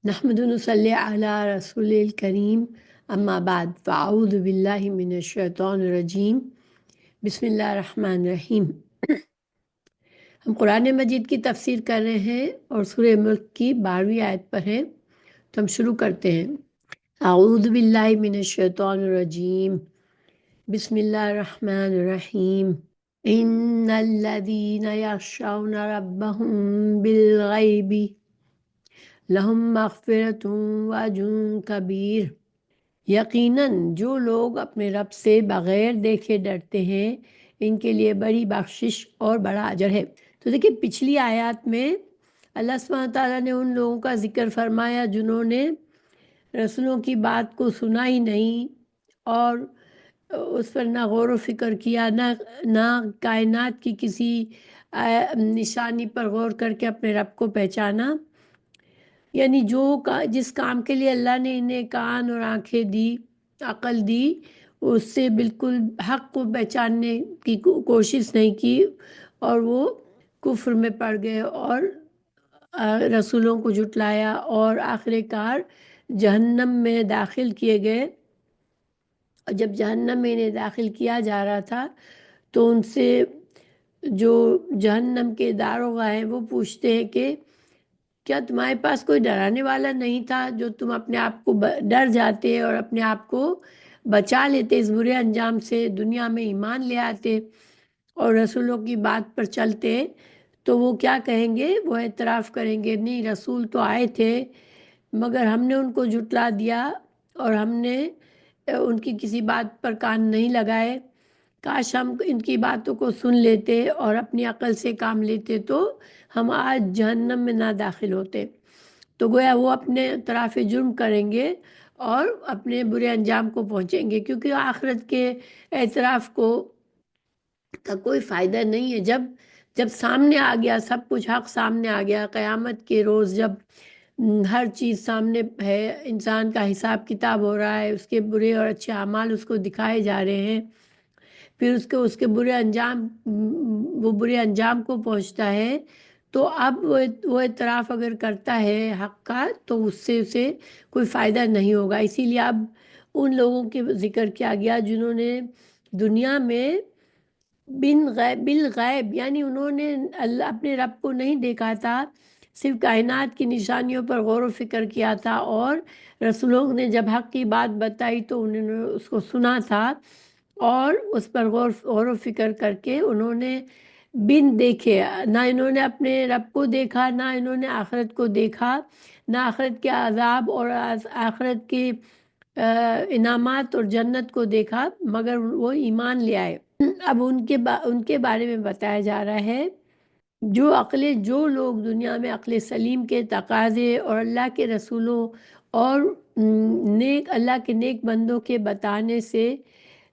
نحمد نصلی علی رسول الکریم اما بعد فاعوذ باللہ من الشیطان الرجیم بسم اللہ الرحمن الرحیم۔ ہم قرآن مجید کی تفسیر کر رہے ہیں اور سورہ ملک کی 12ویں آیت پر ہیں، تو ہم شروع کرتے ہیں۔ اعوذ باللہ من الشیطان الرجیم بسم اللہ الرحمن الرحیم۔ ان الذین یخشون ربهم بالغیب لہم مغفرۃ واجر کبیر۔ یقیناً جو لوگ اپنے رب سے بغیر دیکھے ڈرتے ہیں ان کے لیے بڑی بخشش اور بڑا اجر ہے۔ تو دیکھیں پچھلی آیات میں اللہ سبحانہ تعالیٰ نے ان لوگوں کا ذکر فرمایا جنہوں نے رسولوں کی بات کو سنا ہی نہیں اور اس پر نہ غور و فکر کیا، نہ کائنات کی کسی نشانی پر غور کر کے اپنے رب کو پہچانا۔ یعنی جس کام کے لیے اللہ نے انہیں کان اور آنکھیں دی، عقل دی، اس سے بالکل حق کو پہچاننے کی کوشش نہیں کی اور وہ کفر میں پڑ گئے اور رسولوں کو جھٹلایا اور آخر کار جہنم میں داخل کیے گئے۔ اور جب جہنم میں انہیں داخل کیا جا رہا تھا تو ان سے جو جہنم کے داروغہ ہیں وہ پوچھتے ہیں کہ کیا تمہارے پاس کوئی ڈرانے والا نہیں تھا جو تم اپنے آپ کو ڈر جاتے اور اپنے آپ کو بچا لیتے اس برے انجام سے، دنیا میں ایمان لے آتے اور رسولوں کی بات پر چلتے؟ تو وہ کیا کہیں گے؟ وہ اعتراف کریں گے نہیں، رسول تو آئے تھے مگر ہم نے ان کو جھٹلا دیا اور ہم نے ان کی کسی بات پر کان نہیں لگائے۔ کاش ہم ان کی باتوں کو سن لیتے اور اپنی عقل سے کام لیتے تو ہم آج جہنم میں نہ داخل ہوتے۔ تو گویا وہ اپنے اعتراف جرم کریں گے اور اپنے برے انجام کو پہنچیں گے، کیونکہ آخرت کے اعتراف کا کوئی فائدہ نہیں ہے۔ جب سامنے آ گیا سب کچھ، حق سامنے آ گیا، قیامت کے روز جب ہر چیز سامنے ہے، انسان کا حساب کتاب ہو رہا ہے، اس کے برے اور اچھے اعمال اس کو دکھائے جا رہے ہیں، پھر اس کے برے انجام کو پہنچتا ہے، تو اب وہ اعتراف اگر کرتا ہے حق کا تو اس سے اسے کوئی فائدہ نہیں ہوگا۔ اسی لیے اب ان لوگوں کے ذکر کیا گیا جنہوں نے دنیا میں بالغیب یعنی انہوں نے اپنے رب کو نہیں دیکھا تھا، صرف کائنات کی نشانیوں پر غور و فکر کیا تھا اور رسولوں نے جب حق کی بات بتائی تو انہوں نے اس کو سنا تھا اور اس پر غور و فکر کر کے انہوں نے بن دیکھے، نہ انہوں نے اپنے رب کو دیکھا، نہ انہوں نے آخرت کو دیکھا، نہ آخرت کے عذاب اور آخرت کے انعامات اور جنت کو دیکھا، مگر وہ ایمان لے آئے۔ اب ان کے بارے میں بتایا جا رہا ہے جو لوگ دنیا میں عقل سلیم کے تقاضے اور اللہ کے رسولوں اور اللہ کے نیک بندوں کے بتانے سے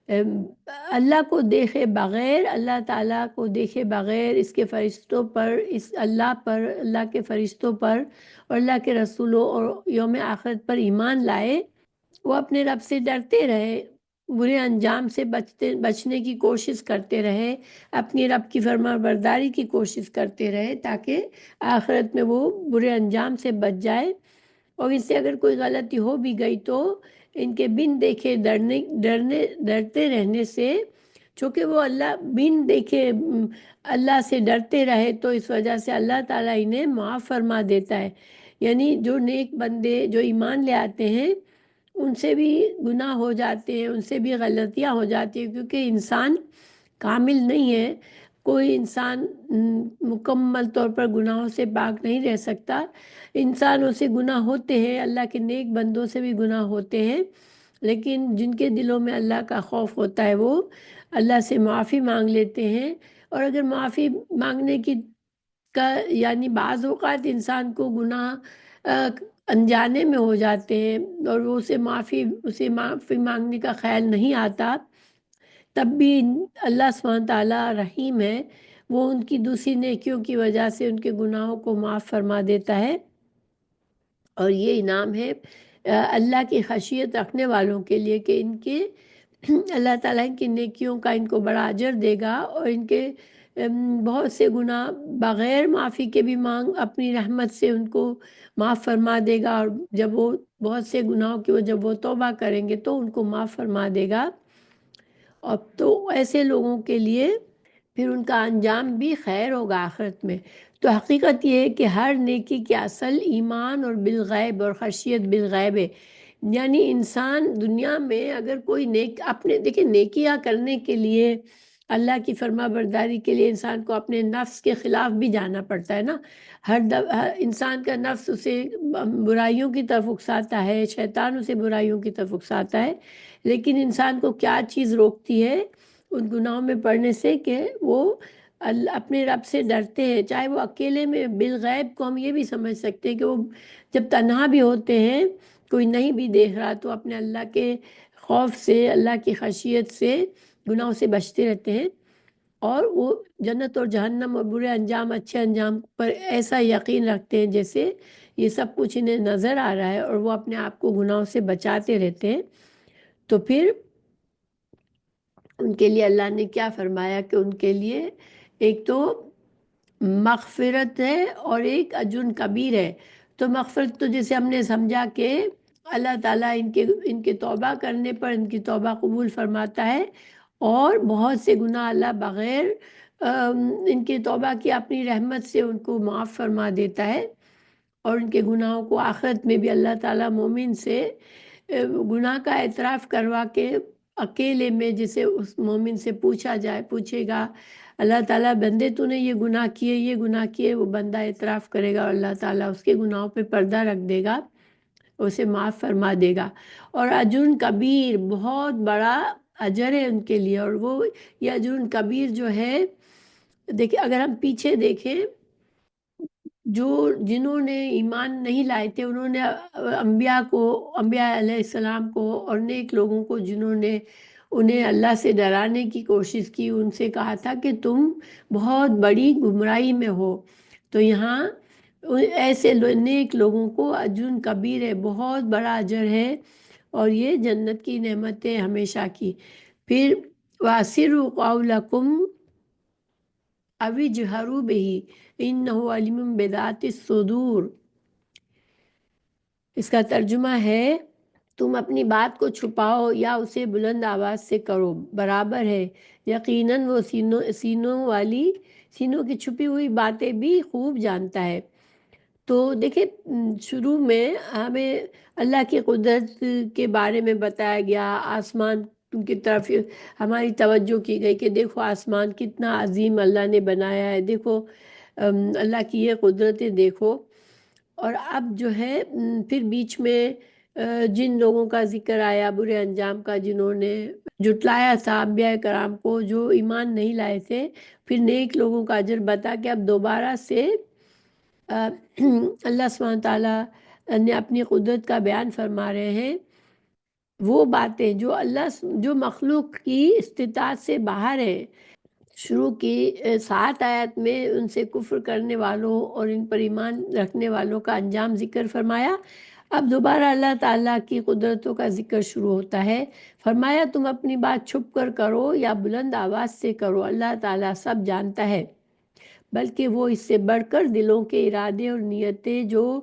اللہ کو دیکھے بغیر، اللہ تعالیٰ کو دیکھے بغیر، اس کے فرشتوں پر، اللہ کے فرشتوں پر اور اللہ کے رسولوں اور یوم آخرت پر ایمان لائے، وہ اپنے رب سے ڈرتے رہے، برے انجام سے بچنے کی کوشش کرتے رہے، اپنی رب کی فرما برداری کی کوشش کرتے رہے تاکہ آخرت میں وہ برے انجام سے بچ جائے۔ اور اس سے اگر کوئی غلطی ہو بھی گئی تو ان کے بن دیکھے ڈرتے رہنے سے، چونکہ وہ بن دیکھے اللہ سے ڈرتے رہے تو اس وجہ سے اللہ تعالیٰ انہیں معاف فرما دیتا ہے۔ یعنی جو نیک بندے جو ایمان لے آتے ہیں ان سے بھی گناہ ہو جاتے ہیں، ان سے بھی غلطیاں ہو جاتی ہیں، کیونکہ انسان کامل نہیں ہے، کوئی انسان مکمل طور پر گناہوں سے پاک نہیں رہ سکتا، انسانوں سے گناہ ہوتے ہیں، اللہ کے نیک بندوں سے بھی گناہ ہوتے ہیں، لیکن جن کے دلوں میں اللہ کا خوف ہوتا ہے وہ اللہ سے معافی مانگ لیتے ہیں۔ اور اگر معافی مانگنے یعنی بعض اوقات انسان کو گناہ انجانے میں ہو جاتے ہیں اور وہ اسے معافی مانگنے کا خیال نہیں آتا، تب بھی اللہ سبحانہ تعالیٰ رحیم ہے، وہ ان کی دوسری نیکیوں کی وجہ سے ان کے گناہوں کو معاف فرما دیتا ہے۔ اور یہ انعام ہے اللہ کی خشیت رکھنے والوں کے لیے کہ اللہ تعالیٰ ان کی نیکیوں کا ان کو بڑا اجر دے گا اور ان کے بہت سے گناہ بغیر معافی کے بھی اپنی رحمت سے ان کو معاف فرما دے گا، اور جب وہ بہت سے گناہوں کی جب وہ توبہ کریں گے تو ان کو معاف فرما دے گا۔ اور تو ایسے لوگوں کے لیے پھر ان کا انجام بھی خیر ہوگا آخرت میں۔ تو حقیقت یہ ہے کہ ہر نیکی کی اصل ایمان اور بالغیب اور خشیت بالغیب ہے، یعنی انسان دنیا میں اگر کوئی اپنے دیکھیں نیکیاں کرنے کے لیے، اللہ کی فرما برداری کے لیے انسان کو اپنے نفس کے خلاف بھی جانا پڑتا ہے نا۔ ہر انسان کا نفس اسے برائیوں کی طرف اکساتا ہے، شیطان اسے برائیوں کی طرف اکساتا ہے، لیکن انسان کو کیا چیز روکتی ہے ان گناہوں میں پڑنے سے؟ کہ وہ اپنے رب سے ڈرتے ہیں، چاہے وہ اکیلے میں بالغیب کو ہم یہ بھی سمجھ سکتے ہیں کہ وہ جب تنہا بھی ہوتے ہیں، کوئی نہیں بھی دیکھ رہا، تو اپنے اللہ کے خوف سے، اللہ کی خشیت سے گناہوں سے بچتے رہتے ہیں، اور وہ جنت اور جہنم اور برے انجام اچھے انجام پر ایسا یقین رکھتے ہیں جیسے یہ سب کچھ انہیں نظر آ رہا ہے، اور وہ اپنے آپ کو گناہوں سے بچاتے رہتے ہیں۔ تو پھر ان کے لیے اللہ نے کیا فرمایا کہ ان کے لیے ایک تو مغفرت ہے اور ایک اجر کبیر ہے۔ تو مغفرت تو جیسے ہم نے سمجھا کہ اللہ تعالیٰ ان کے توبہ کرنے پر ان کی توبہ قبول فرماتا ہے، اور بہت سے گناہ اللہ بغیر ان کی توبہ کی اپنی رحمت سے ان کو معاف فرما دیتا ہے، اور ان کے گناہوں کو آخرت میں بھی اللہ تعالیٰ مومن سے گناہ کا اعتراف کروا کے اکیلے میں، جسے اس مومن سے پوچھے گا اللہ تعالیٰ بندے تو نے یہ گناہ کیے، وہ بندہ اعتراف کرے گا اور اللہ تعالیٰ اس کے گناہوں پہ پردہ رکھ دے گا، اسے معاف فرما دے گا۔ اور اجر کبیر، بہت بڑا اجر ہے ان کے لیے، اور وہ یہ اجر کبیر جو ہے، دیکھیں اگر ہم پیچھے دیکھیں، جنہوں نے ایمان نہیں لائے تھے، انہوں نے انبیاء علیہ السلام کو اور نیک لوگوں کو جنہوں نے انہیں اللہ سے ڈرانے کی کوشش کی، ان سے کہا تھا کہ تم بہت بڑی گمراہی میں ہو۔ تو یہاں ایسے نیک لوگوں کو اجر کبیر ہے، بہت بڑا اجر ہے، اور یہ جنت کی نعمت ہے ہمیشہ کی۔ پھر وَأَسِرُّوا قَوْلَكُمْ أَوِ اجْهَرُوا بِهِ إِنَّهُ عَلِيمٌ بِذَاتِ الصُّدُورِ۔ اس کا ترجمہ ہے تم اپنی بات کو چھپاؤ یا اسے بلند آواز سے کرو، برابر ہے، یقیناً وہ سینوں کی چھپی ہوئی باتیں بھی خوب جانتا ہے۔ تو دیکھیں شروع میں ہمیں اللہ کی قدرت کے بارے میں بتایا گیا، آسمان کی طرف ہماری توجہ کی گئی کہ دیکھو آسمان کتنا عظیم اللہ نے بنایا ہے، دیکھو اللہ کی یہ قدرتیں دیکھو۔ اور اب جو ہے پھر بیچ میں جن لوگوں کا ذکر آیا برے انجام کا، جنہوں نے جھٹلایا تھا انبیاء کرام کو، جو ایمان نہیں لائے تھے، پھر نیک لوگوں کا اجر بتا کے اب دوبارہ سے اللہ سبحانہ تعالیٰ نے اپنی قدرت کا بیان فرما رہے ہیں، وہ باتیں جو مخلوق کی استطاعت سے باہر ہے۔ شروع کی 7 آیات میں ان سے کفر کرنے والوں اور ان پر ایمان رکھنے والوں کا انجام ذکر فرمایا۔ اب دوبارہ اللہ تعالیٰ کی قدرتوں کا ذکر شروع ہوتا ہے۔ فرمایا تم اپنی بات چھپ کر کرو یا بلند آواز سے کرو، اللہ تعالیٰ سب جانتا ہے، بلکہ وہ اس سے بڑھ کر دلوں کے ارادے اور نیتیں جو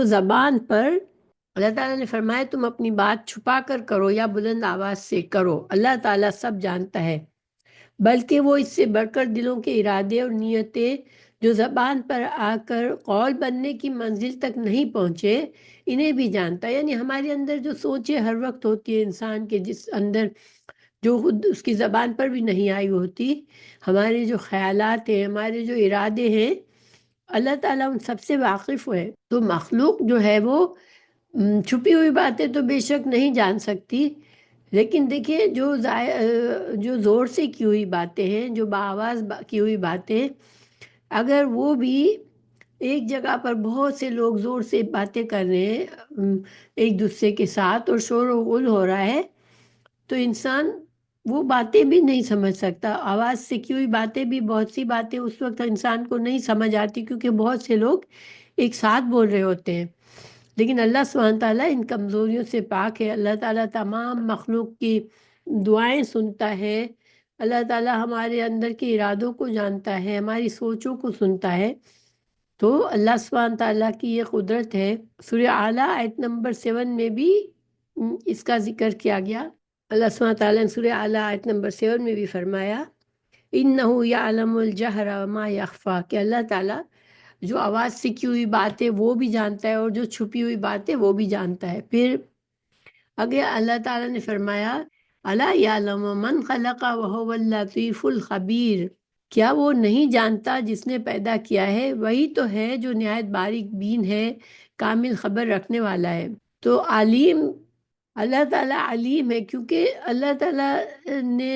زبان پر، اللہ تعالیٰ نے فرمایا تم اپنی بات چھپا کر کرو یا بلند آواز سے کرو، اللہ تعالیٰ سب جانتا ہے، بلکہ وہ اس سے بڑھ کر دلوں کے ارادے اور نیتیں جو زبان پر آ کر قول بننے کی منزل تک نہیں پہنچے، انہیں بھی جانتا ہے۔ یعنی ہمارے اندر جو سوچیں ہر وقت ہوتی ہے انسان کے، جس اندر جو خود اس کی زبان پر بھی نہیں آئی ہوتی، ہمارے جو خیالات ہیں، ہمارے جو ارادے ہیں، اللہ تعالیٰ ان سب سے واقف ہے۔ تو مخلوق جو ہے وہ چھپی ہوئی باتیں تو بے شک نہیں جان سکتی، لیکن دیکھیے جو زور سے کی ہوئی باتیں ہیں، جو بآواز کی ہوئی باتیں، اگر وہ بھی ایک جگہ پر بہت سے لوگ زور سے باتیں کر رہے ہیں ایک دوسرے کے ساتھ، اور شور و غل ہو رہا ہے، تو انسان وہ باتیں بھی نہیں سمجھ سکتا۔ آواز سے کی ہوئی باتیں بھی، بہت سی باتیں اس وقت انسان کو نہیں سمجھ آتی کیونکہ بہت سے لوگ ایک ساتھ بول رہے ہوتے ہیں، لیکن اللہ سبحانہ تعالیٰ ان کمزوریوں سے پاک ہے۔ اللہ تعالیٰ تمام مخلوق کی دعائیں سنتا ہے، اللہ تعالیٰ ہمارے اندر کے ارادوں کو جانتا ہے، ہماری سوچوں کو سنتا ہے۔ تو اللہ سبحانہ تعالیٰ کی یہ قدرت ہے۔ سورہ اعلیٰ آیت نمبر 7 میں بھی اس کا ذکر کیا گیا۔ اللہ سبحانہ تعالیٰ نے سورہ اعلیٰ آیت نمبر 7 میں بھی فرمایا اِنَّهُ يَعْلَمُ الْجَهْرَ وَمَا يَخْفَى، کہ اللہ تعالیٰ جو آواز سے کی ہوئی بات ہے وہ بھی جانتا ہے، اور جو چھپی ہوئی بات ہے وہ بھی جانتا ہے۔ پھر آگے اللہ تعالیٰ نے فرمایا اَلَا يَعْلَمُ مَنْ خَلَقَ وَهُوَ اللَّطِيفُ الْخَبِيرُ، کیا وہ نہیں جانتا جس نے پیدا کیا ہے، وہی تو ہے جو نہایت باریک بین ہے، کامل خبر رکھنے والا ہے۔ تو علیم، اللہ تعالیٰ علیم ہے، کیونکہ اللہ تعالیٰ نے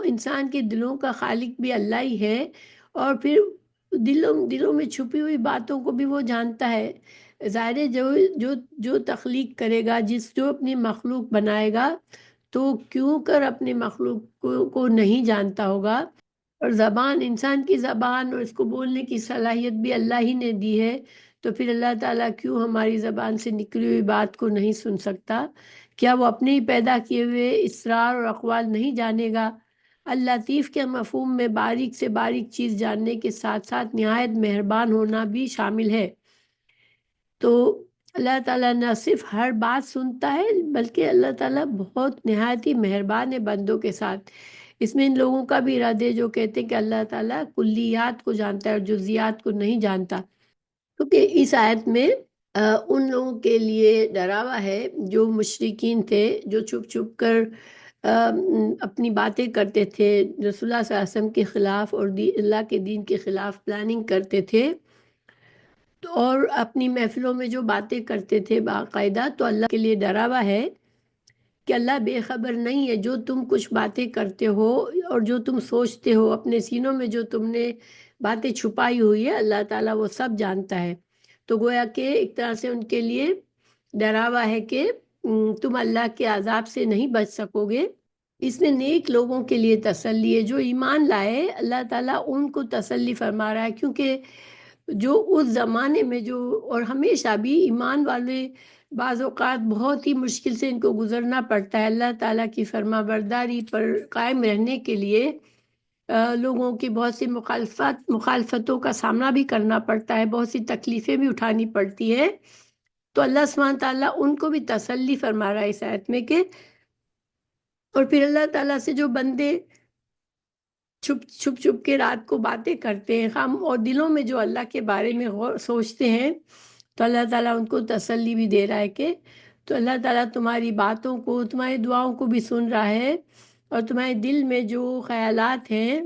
انسان کے دلوں کا خالق بھی اللہ ہی ہے، اور پھر دلوں میں چھپی ہوئی باتوں کو بھی وہ جانتا ہے۔ ظاہر ہے جو تخلیق کرے گا، جو اپنی مخلوق بنائے گا، تو کیوں کر اپنی مخلوق کو نہیں جانتا ہوگا۔ اور زبان، انسان کی زبان اور اس کو بولنے کی صلاحیت بھی اللہ ہی نے دی ہے، تو پھر اللہ تعالیٰ کیوں ہماری زبان سے نکلی ہوئی بات کو نہیں سن سکتا؟ کیا وہ اپنے ہی پیدا کیے ہوئے اسرار اور اقوال نہیں جانے گا؟ اللطیف کے مفہوم میں باریک سے باریک چیز جاننے کے ساتھ ساتھ نہایت مہربان ہونا بھی شامل ہے۔ تو اللہ تعالیٰ نہ صرف ہر بات سنتا ہے، بلکہ اللہ تعالیٰ بہت نہایت ہی مہربان ہے بندوں کے ساتھ۔ اس میں ان لوگوں کا بھی ارادہ ہے جو کہتے ہیں کہ اللہ تعالیٰ کلیات کو جانتا ہے اور جزیات کو نہیں جانتا، کیونکہ اس آیت میں ان لوگوں کے لیے ڈراوا ہے جو مشرکین تھے، جو چھپ چھپ کر اپنی باتیں کرتے تھے، رسول اللہ صلی اللہ علیہ وسلم کے خلاف اور اللہ کے دین کے خلاف پلاننگ کرتے تھے، اور اپنی محفلوں میں جو باتیں کرتے تھے باقاعدہ۔ تو اللہ کے لیے ڈراوا ہے کہ اللہ بے خبر نہیں ہے، جو تم کچھ باتیں کرتے ہو اور جو تم سوچتے ہو اپنے سینوں میں، جو تم نے باتیں چھپائی ہوئی ہے، اللہ تعالیٰ وہ سب جانتا ہے۔ تو گویا کہ ایک طرح سے ان کے لیے ڈراوا ہے کہ تم اللہ کے عذاب سے نہیں بچ سکو گے۔ اس میں نیک لوگوں کے لیے تسلی ہے، جو ایمان لائے، اللہ تعالیٰ ان کو تسلی فرما رہا ہے، کیونکہ جو اس زمانے میں اور ہمیشہ بھی ایمان والے بعض اوقات بہت ہی مشکل سے ان کو گزرنا پڑتا ہے۔ اللہ تعالیٰ کی فرما برداری پر قائم رہنے کے لیے لوگوں کی بہت سی مخالفتوں کا سامنا بھی کرنا پڑتا ہے، بہت سی تکلیفیں بھی اٹھانی پڑتی ہے۔ تو اللہ سبحانہ تعالیٰ ان کو بھی تسلی فرما رہا ہے اس آیت میں کہ، اور پھر اللہ تعالیٰ سے جو بندے چھپ کے رات کو باتیں کرتے ہیں ہم، اور دلوں میں جو اللہ کے بارے میں سوچتے ہیں، تو اللہ تعالیٰ ان کو تسلی بھی دے رہا ہے کہ تو اللہ تعالیٰ تمہاری باتوں کو، تمہاری دعاؤں کو بھی سن رہا ہے، اور تمہارے دل میں جو خیالات ہیں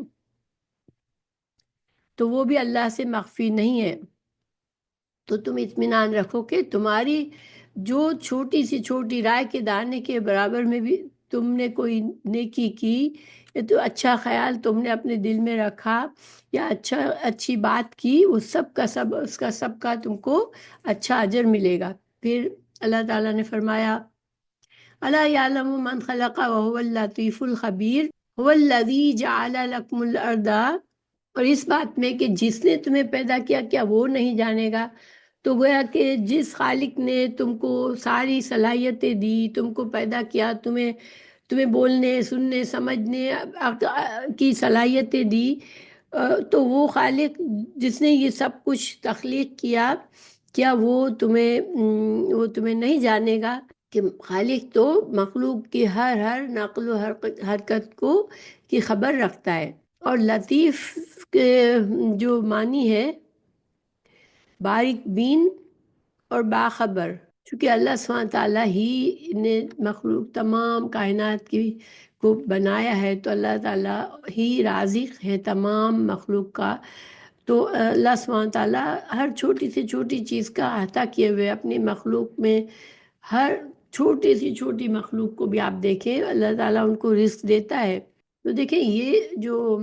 تو وہ بھی اللہ سے مخفی نہیں ہے۔ تو تم اطمینان رکھو کہ تمہاری جو چھوٹی سی چھوٹی رائے کے دانے کے برابر میں بھی تم نے کوئی نیکی کی، یا تو اچھا خیال تم نے اپنے دل میں رکھا، یا اچھی بات کی، وہ اس کا سب کا تم کو اچھا اجر ملے گا۔ پھر اللہ تعالیٰ نے فرمایا الا یعلم من خلق وهو اللطیف الخبیر هو الذی جعل لکم الارض، اور اس بات میں کہ جس نے تمہیں پیدا کیا، کیا وہ نہیں جانے گا؟ تو گویا کہ جس خالق نے تم کو ساری صلاحیتیں دی، تم کو پیدا کیا، تمہیں بولنے، سننے، سمجھنے کی صلاحیتیں دی، تو وہ خالق جس نے یہ سب کچھ تخلیق کیا، کیا وہ تمہیں نہیں جانے گا کہ خالق تو مخلوق کی ہر نقل و حرکت کی خبر رکھتا ہے۔ اور لطیف کے جو معنی ہے باریک بین اور باخبر، چونکہ اللہ سبحانہ تعالیٰ ہی نے مخلوق تمام کائنات کو بنایا ہے، تو اللہ تعالیٰ ہی رازق ہے تمام مخلوق کا۔ تو اللہ سبحانہ تعالیٰ ہر چھوٹی سے چھوٹی چیز کا احاطہ کیے ہوئے اپنی مخلوق میں، ہر چھوٹی سے چھوٹی مخلوق کو بھی آپ دیکھیں اللہ تعالیٰ ان کو رزق دیتا ہے۔ تو دیکھیں یہ جو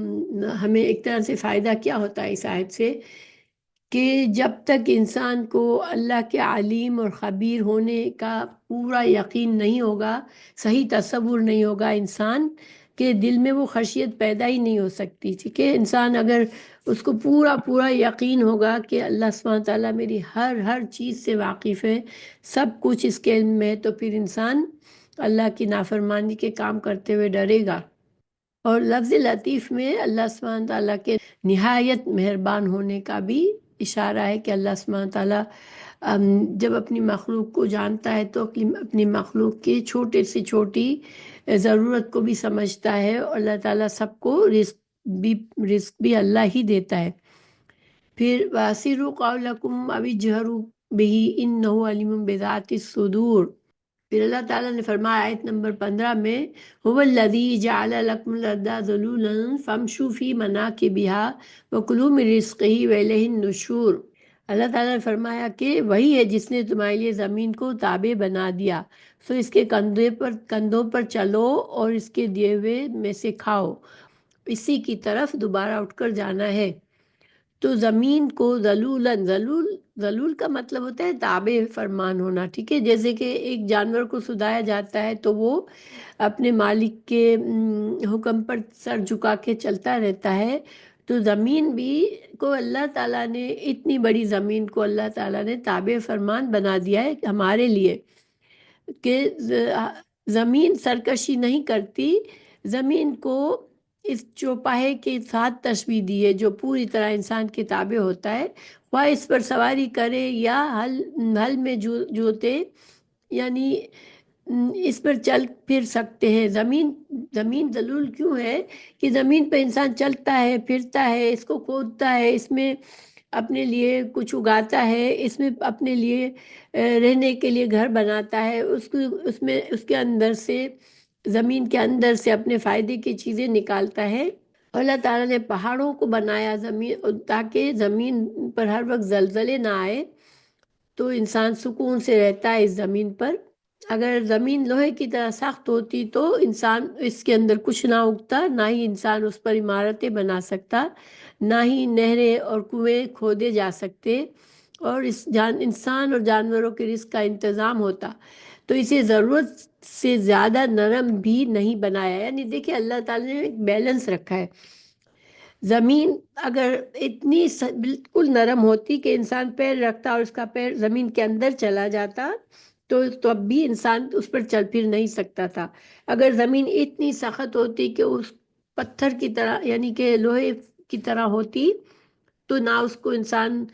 ہمیں ایک طرح سے فائدہ کیا ہوتا ہے اس آیت سے، کہ جب تک انسان کو اللہ کے علیم اور خبیر ہونے کا پورا یقین نہیں ہوگا، صحیح تصور نہیں ہوگا، انسان کے دل میں وہ خشیت پیدا ہی نہیں ہو سکتی۔ ٹھیک ہے، انسان اگر اس کو پورا یقین ہوگا کہ اللہ سبحانہ تعالیٰ میری ہر چیز سے واقف ہے، سب کچھ اس کے علم میں، تو پھر انسان اللہ کی نافرمانی کے کام کرتے ہوئے ڈرے گا۔ اور لفظ لطیف میں اللہ سبحانہ تعالیٰ کے نہایت مہربان ہونے کا بھی اشارہ ہے کہ اللہ سبحانہ تعالیٰ جب اپنی مخلوق کو جانتا ہے تو اپنی مخلوق کی چھوٹے سے چھوٹی ضرورت کو بھی سمجھتا ہے، اور اللہ تعالیٰ سب کو رزق بھی اللہ ہی دیتا ہے۔ پھر وَأَسِرُّوا قَوْلَكُمْ أَوِ اجْهَرُوا بِهِ إِنَّهُ عَلِيمٌ بِذَاتِ الصُّدُورِ۔ پھر اللہ تعالیٰ نے فرمایا آیت نمبر 15 میں هُوَ الَّذِي جَعَلَ لَكُمُ الْأَرْضَ ذُلُولًا فَامْشُوا فِي مَنَاكِبِهَا وَكُلُوا مِن رِّزْقِهِ وَإِلَيْهِ النُّشُورُ۔ اللہ تعالیٰ نے فرمایا کہ وہی ہے جس نے تمہارے لیے زمین کو تابع بنا دیا، سو اس کے کندھوں پر چلو اور اس کے دیے ہوئے میں سے کھاؤ، اسی کی طرف دوبارہ اٹھ کر جانا ہے۔ تو زمین کو ذلول کا مطلب ہوتا ہے تابع فرمان ہونا، ٹھیک ہے؟ جیسے کہ ایک جانور کو سدایا جاتا ہے تو وہ اپنے مالک کے حکم پر سر جھکا کے چلتا رہتا ہے، تو زمین بھی کو اللہ تعالیٰ نے، اتنی بڑی زمین کو اللہ تعالیٰ نے تابع فرمان بنا دیا ہے ہمارے لیے کہ زمین سرکشی نہیں کرتی۔ زمین کو اس چوپاہے کے ساتھ تشبیہ دی ہے جو پوری طرح انسان کے تابع ہوتا ہے، خواہ اس پر سواری کرے یا ہل میں جوتے، یعنی اس پر چل پھر سکتے ہیں۔ زمین ذلول کیوں ہے کہ زمین پہ انسان چلتا ہے، پھرتا ہے، اس کو کھودتا ہے، اس میں اپنے لیے کچھ اگاتا ہے، اس میں اپنے لیے رہنے کے لیے گھر بناتا ہے، اس کے اندر سے، زمین کے اندر سے اپنے فائدے کی چیزیں نکالتا ہے۔ اور اللہ تعالیٰ نے پہاڑوں کو بنایا زمین تاکہ زمین پر ہر وقت زلزلے نہ آئے، تو انسان سکون سے رہتا ہے اس زمین پر۔ اگر زمین لوہے کی طرح سخت ہوتی تو انسان اس کے اندر کچھ نہ اگتا، نہ ہی انسان اس پر عمارتیں بنا سکتا، نہ ہی نہریں اور کنویں کھودے جا سکتے، اور انسان اور جانوروں کے رزق کا انتظام ہوتا۔ تو اسے ضرورت سے زیادہ نرم بھی نہیں بنایا، یعنی دیکھیں اللہ تعالیٰ نے ایک بیلنس رکھا ہے۔ زمین اگر اتنی بالکل نرم ہوتی کہ انسان پیر رکھتا اور اس کا پیر زمین کے اندر چلا جاتا تو اب بھی انسان اس پر چل پھر نہیں سکتا تھا۔ اگر زمین اتنی سخت ہوتی کہ اس پتھر کی طرح، یعنی کہ لوہے کی طرح ہوتی، تو نہ اس کو انسان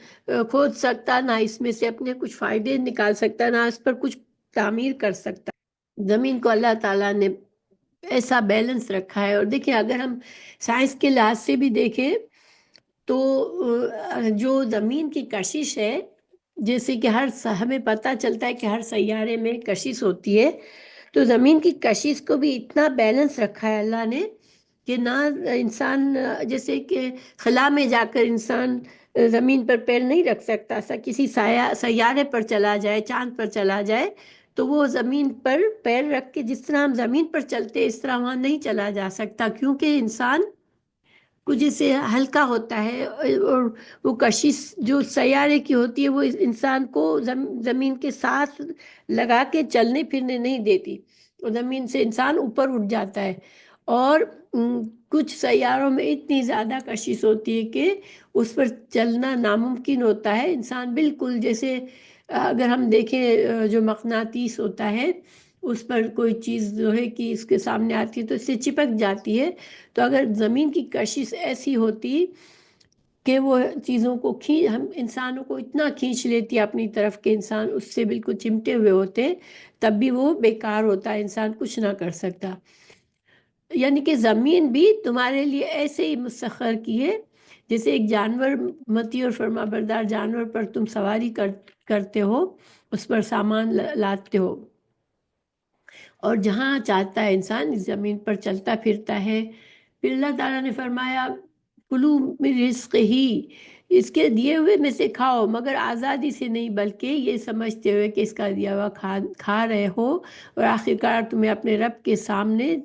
کھود سکتا، نہ اس میں سے اپنے کچھ فائدے نکال سکتا، نہ اس پر کچھ تعمیر کر سکتا۔ زمین کو اللہ تعالیٰ نے ایسا بیلنس رکھا ہے۔ اور دیکھیں اگر ہم سائنس کے لحاظ سے بھی دیکھیں تو جو زمین کی کشش ہے، جیسے کہ ہمیں پتہ چلتا ہے کہ ہر سیارے میں کشش ہوتی ہے، تو زمین کی کشش کو بھی اتنا بیلنس رکھا ہے اللہ نے کہ نہ انسان، جیسے کہ خلا میں جا کر انسان زمین پر پیر نہیں رکھ سکتا، کسی سیارے پر چلا جائے، چاند پر چلا جائے تو وہ زمین پر پیر رکھ کے جس طرح ہم زمین پر چلتے اس طرح وہاں نہیں چلا جا سکتا، کیونکہ انسان کو جیسے ہلکا ہوتا ہے، اور وہ کشش جو سیارے کی ہوتی ہے وہ انسان کو زمین کے ساتھ لگا کے چلنے پھرنے نہیں دیتی، اور زمین سے انسان اوپر اٹھ جاتا ہے۔ اور کچھ سیاروں میں اتنی زیادہ کشش ہوتی ہے کہ اس پر چلنا ناممکن ہوتا ہے۔ انسان بالکل جیسے اگر ہم دیکھیں جو مقناطیس ہوتا ہے، اس پر کوئی چیز لوہے کی اس کے سامنے آتی ہے تو اس سے چپک جاتی ہے، تو اگر زمین کی کشش ایسی ہوتی کہ وہ چیزوں کو ہم انسانوں کو اتنا کھینچ لیتی اپنی طرف کہ انسان اس سے بالکل چمٹے ہوئے ہوتے، تب بھی وہ بیکار ہوتا ہے، انسان کچھ نہ کر سکتا۔ یعنی کہ زمین بھی تمہارے لیے ایسے ہی مسخر کی ہے جیسے ایک جانور، مطیع اور فرما بردار جانور پر تم سواری کرتے ہو، اس پر سامان لاتے ہو، اور جہاں چاہتا ہے انسان اس زمین پر چلتا پھرتا ہے۔ پھر اللہ تعالیٰ نے فرمایا کلو من رزق ہی، اس کے دیے ہوئے میں سے کھاؤ، مگر آزادی سے نہیں بلکہ یہ سمجھتے ہوئے کہ اس کا دیا ہوا کھا رہے ہو، اور آخرکار تمہیں اپنے رب کے سامنے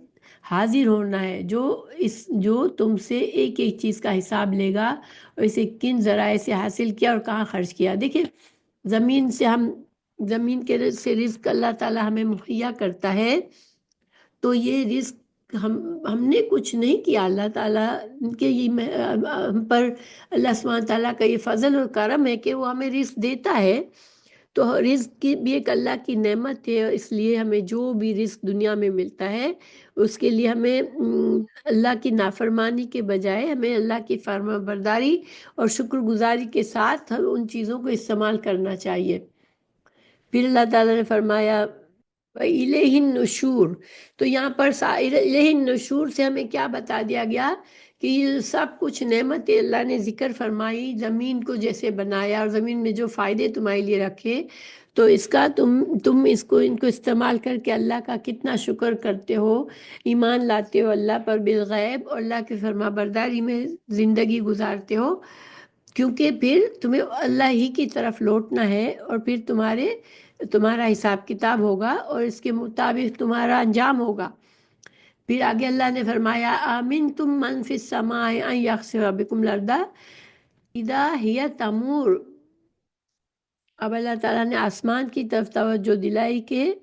حاضر ہونا ہے جو تم سے ایک ایک چیز کا حساب لے گا، اور اسے کن ذرائع سے حاصل کیا اور کہاں خرچ کیا۔ دیکھیں زمین کے سے رزق اللہ تعالیٰ ہمیں مہیا کرتا ہے، تو یہ رزق ہم نے کچھ نہیں کیا، اللہ تعالیٰ کے ہم پر اللہ سبحانہ تعالیٰ کا یہ فضل اور کرم ہے کہ وہ ہمیں رزق دیتا ہے۔ تو رزق کی بھی ایک اللہ کی نعمت ہے، اس لیے ہمیں جو بھی رزق دنیا میں ملتا ہے اس کے لیے ہمیں اللہ کی نافرمانی کے بجائے ہمیں اللہ کی فرما برداری اور شکر گزاری کے ساتھ ہم ان چیزوں کو استعمال کرنا چاہیے۔ پھر اللہ تعالیٰ نے فرمایا الیہ النشور، تو یہاں پر الیہ النشور سے ہمیں کیا بتا دیا گیا کہ یہ سب کچھ نعمت اللہ نے ذکر فرمائی، زمین کو جیسے بنایا اور زمین میں جو فائدے تمہارے لیے رکھے، تو اس کا تم ان کو استعمال کر کے اللہ کا کتنا شکر کرتے ہو، ایمان لاتے ہو اللہ پر بالغیب اور اللہ کی فرما برداری میں زندگی گزارتے ہو، کیونکہ پھر تمہیں اللہ ہی کی طرف لوٹنا ہے اور پھر تمہارا حساب کتاب ہوگا اور اس کے مطابق تمہارا انجام ہوگا۔ پھر آگے اللہ نے فرمایا آمین تم من فی السماء ان یخسف بکم الارض اذا ہی تمور، اب اللہ تعالیٰ نے آسمان کی طرف توجہ دلائی کہ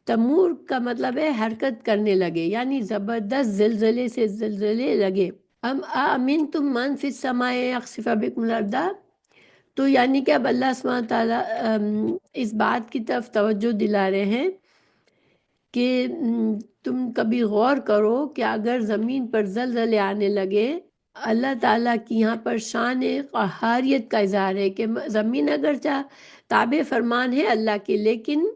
تمور کا مطلب ہے حرکت کرنے لگے، یعنی زبردست زلزلے سے زلزلے لگے۔ آمین تم من فی السماء ان یخسف بکم الارض، تو یعنی کہ اب اللہ سبحانہ تعالیٰ اس بات کی طرف توجہ دلا رہے ہیں کہ تم کبھی غور کرو کہ اگر زمین پر زلزلے آنے لگے، اللہ تعالیٰ کی یہاں پر شان قہاریت کا اظہار ہے کہ زمین اگرچہ تابع فرمان ہے اللہ کی، لیکن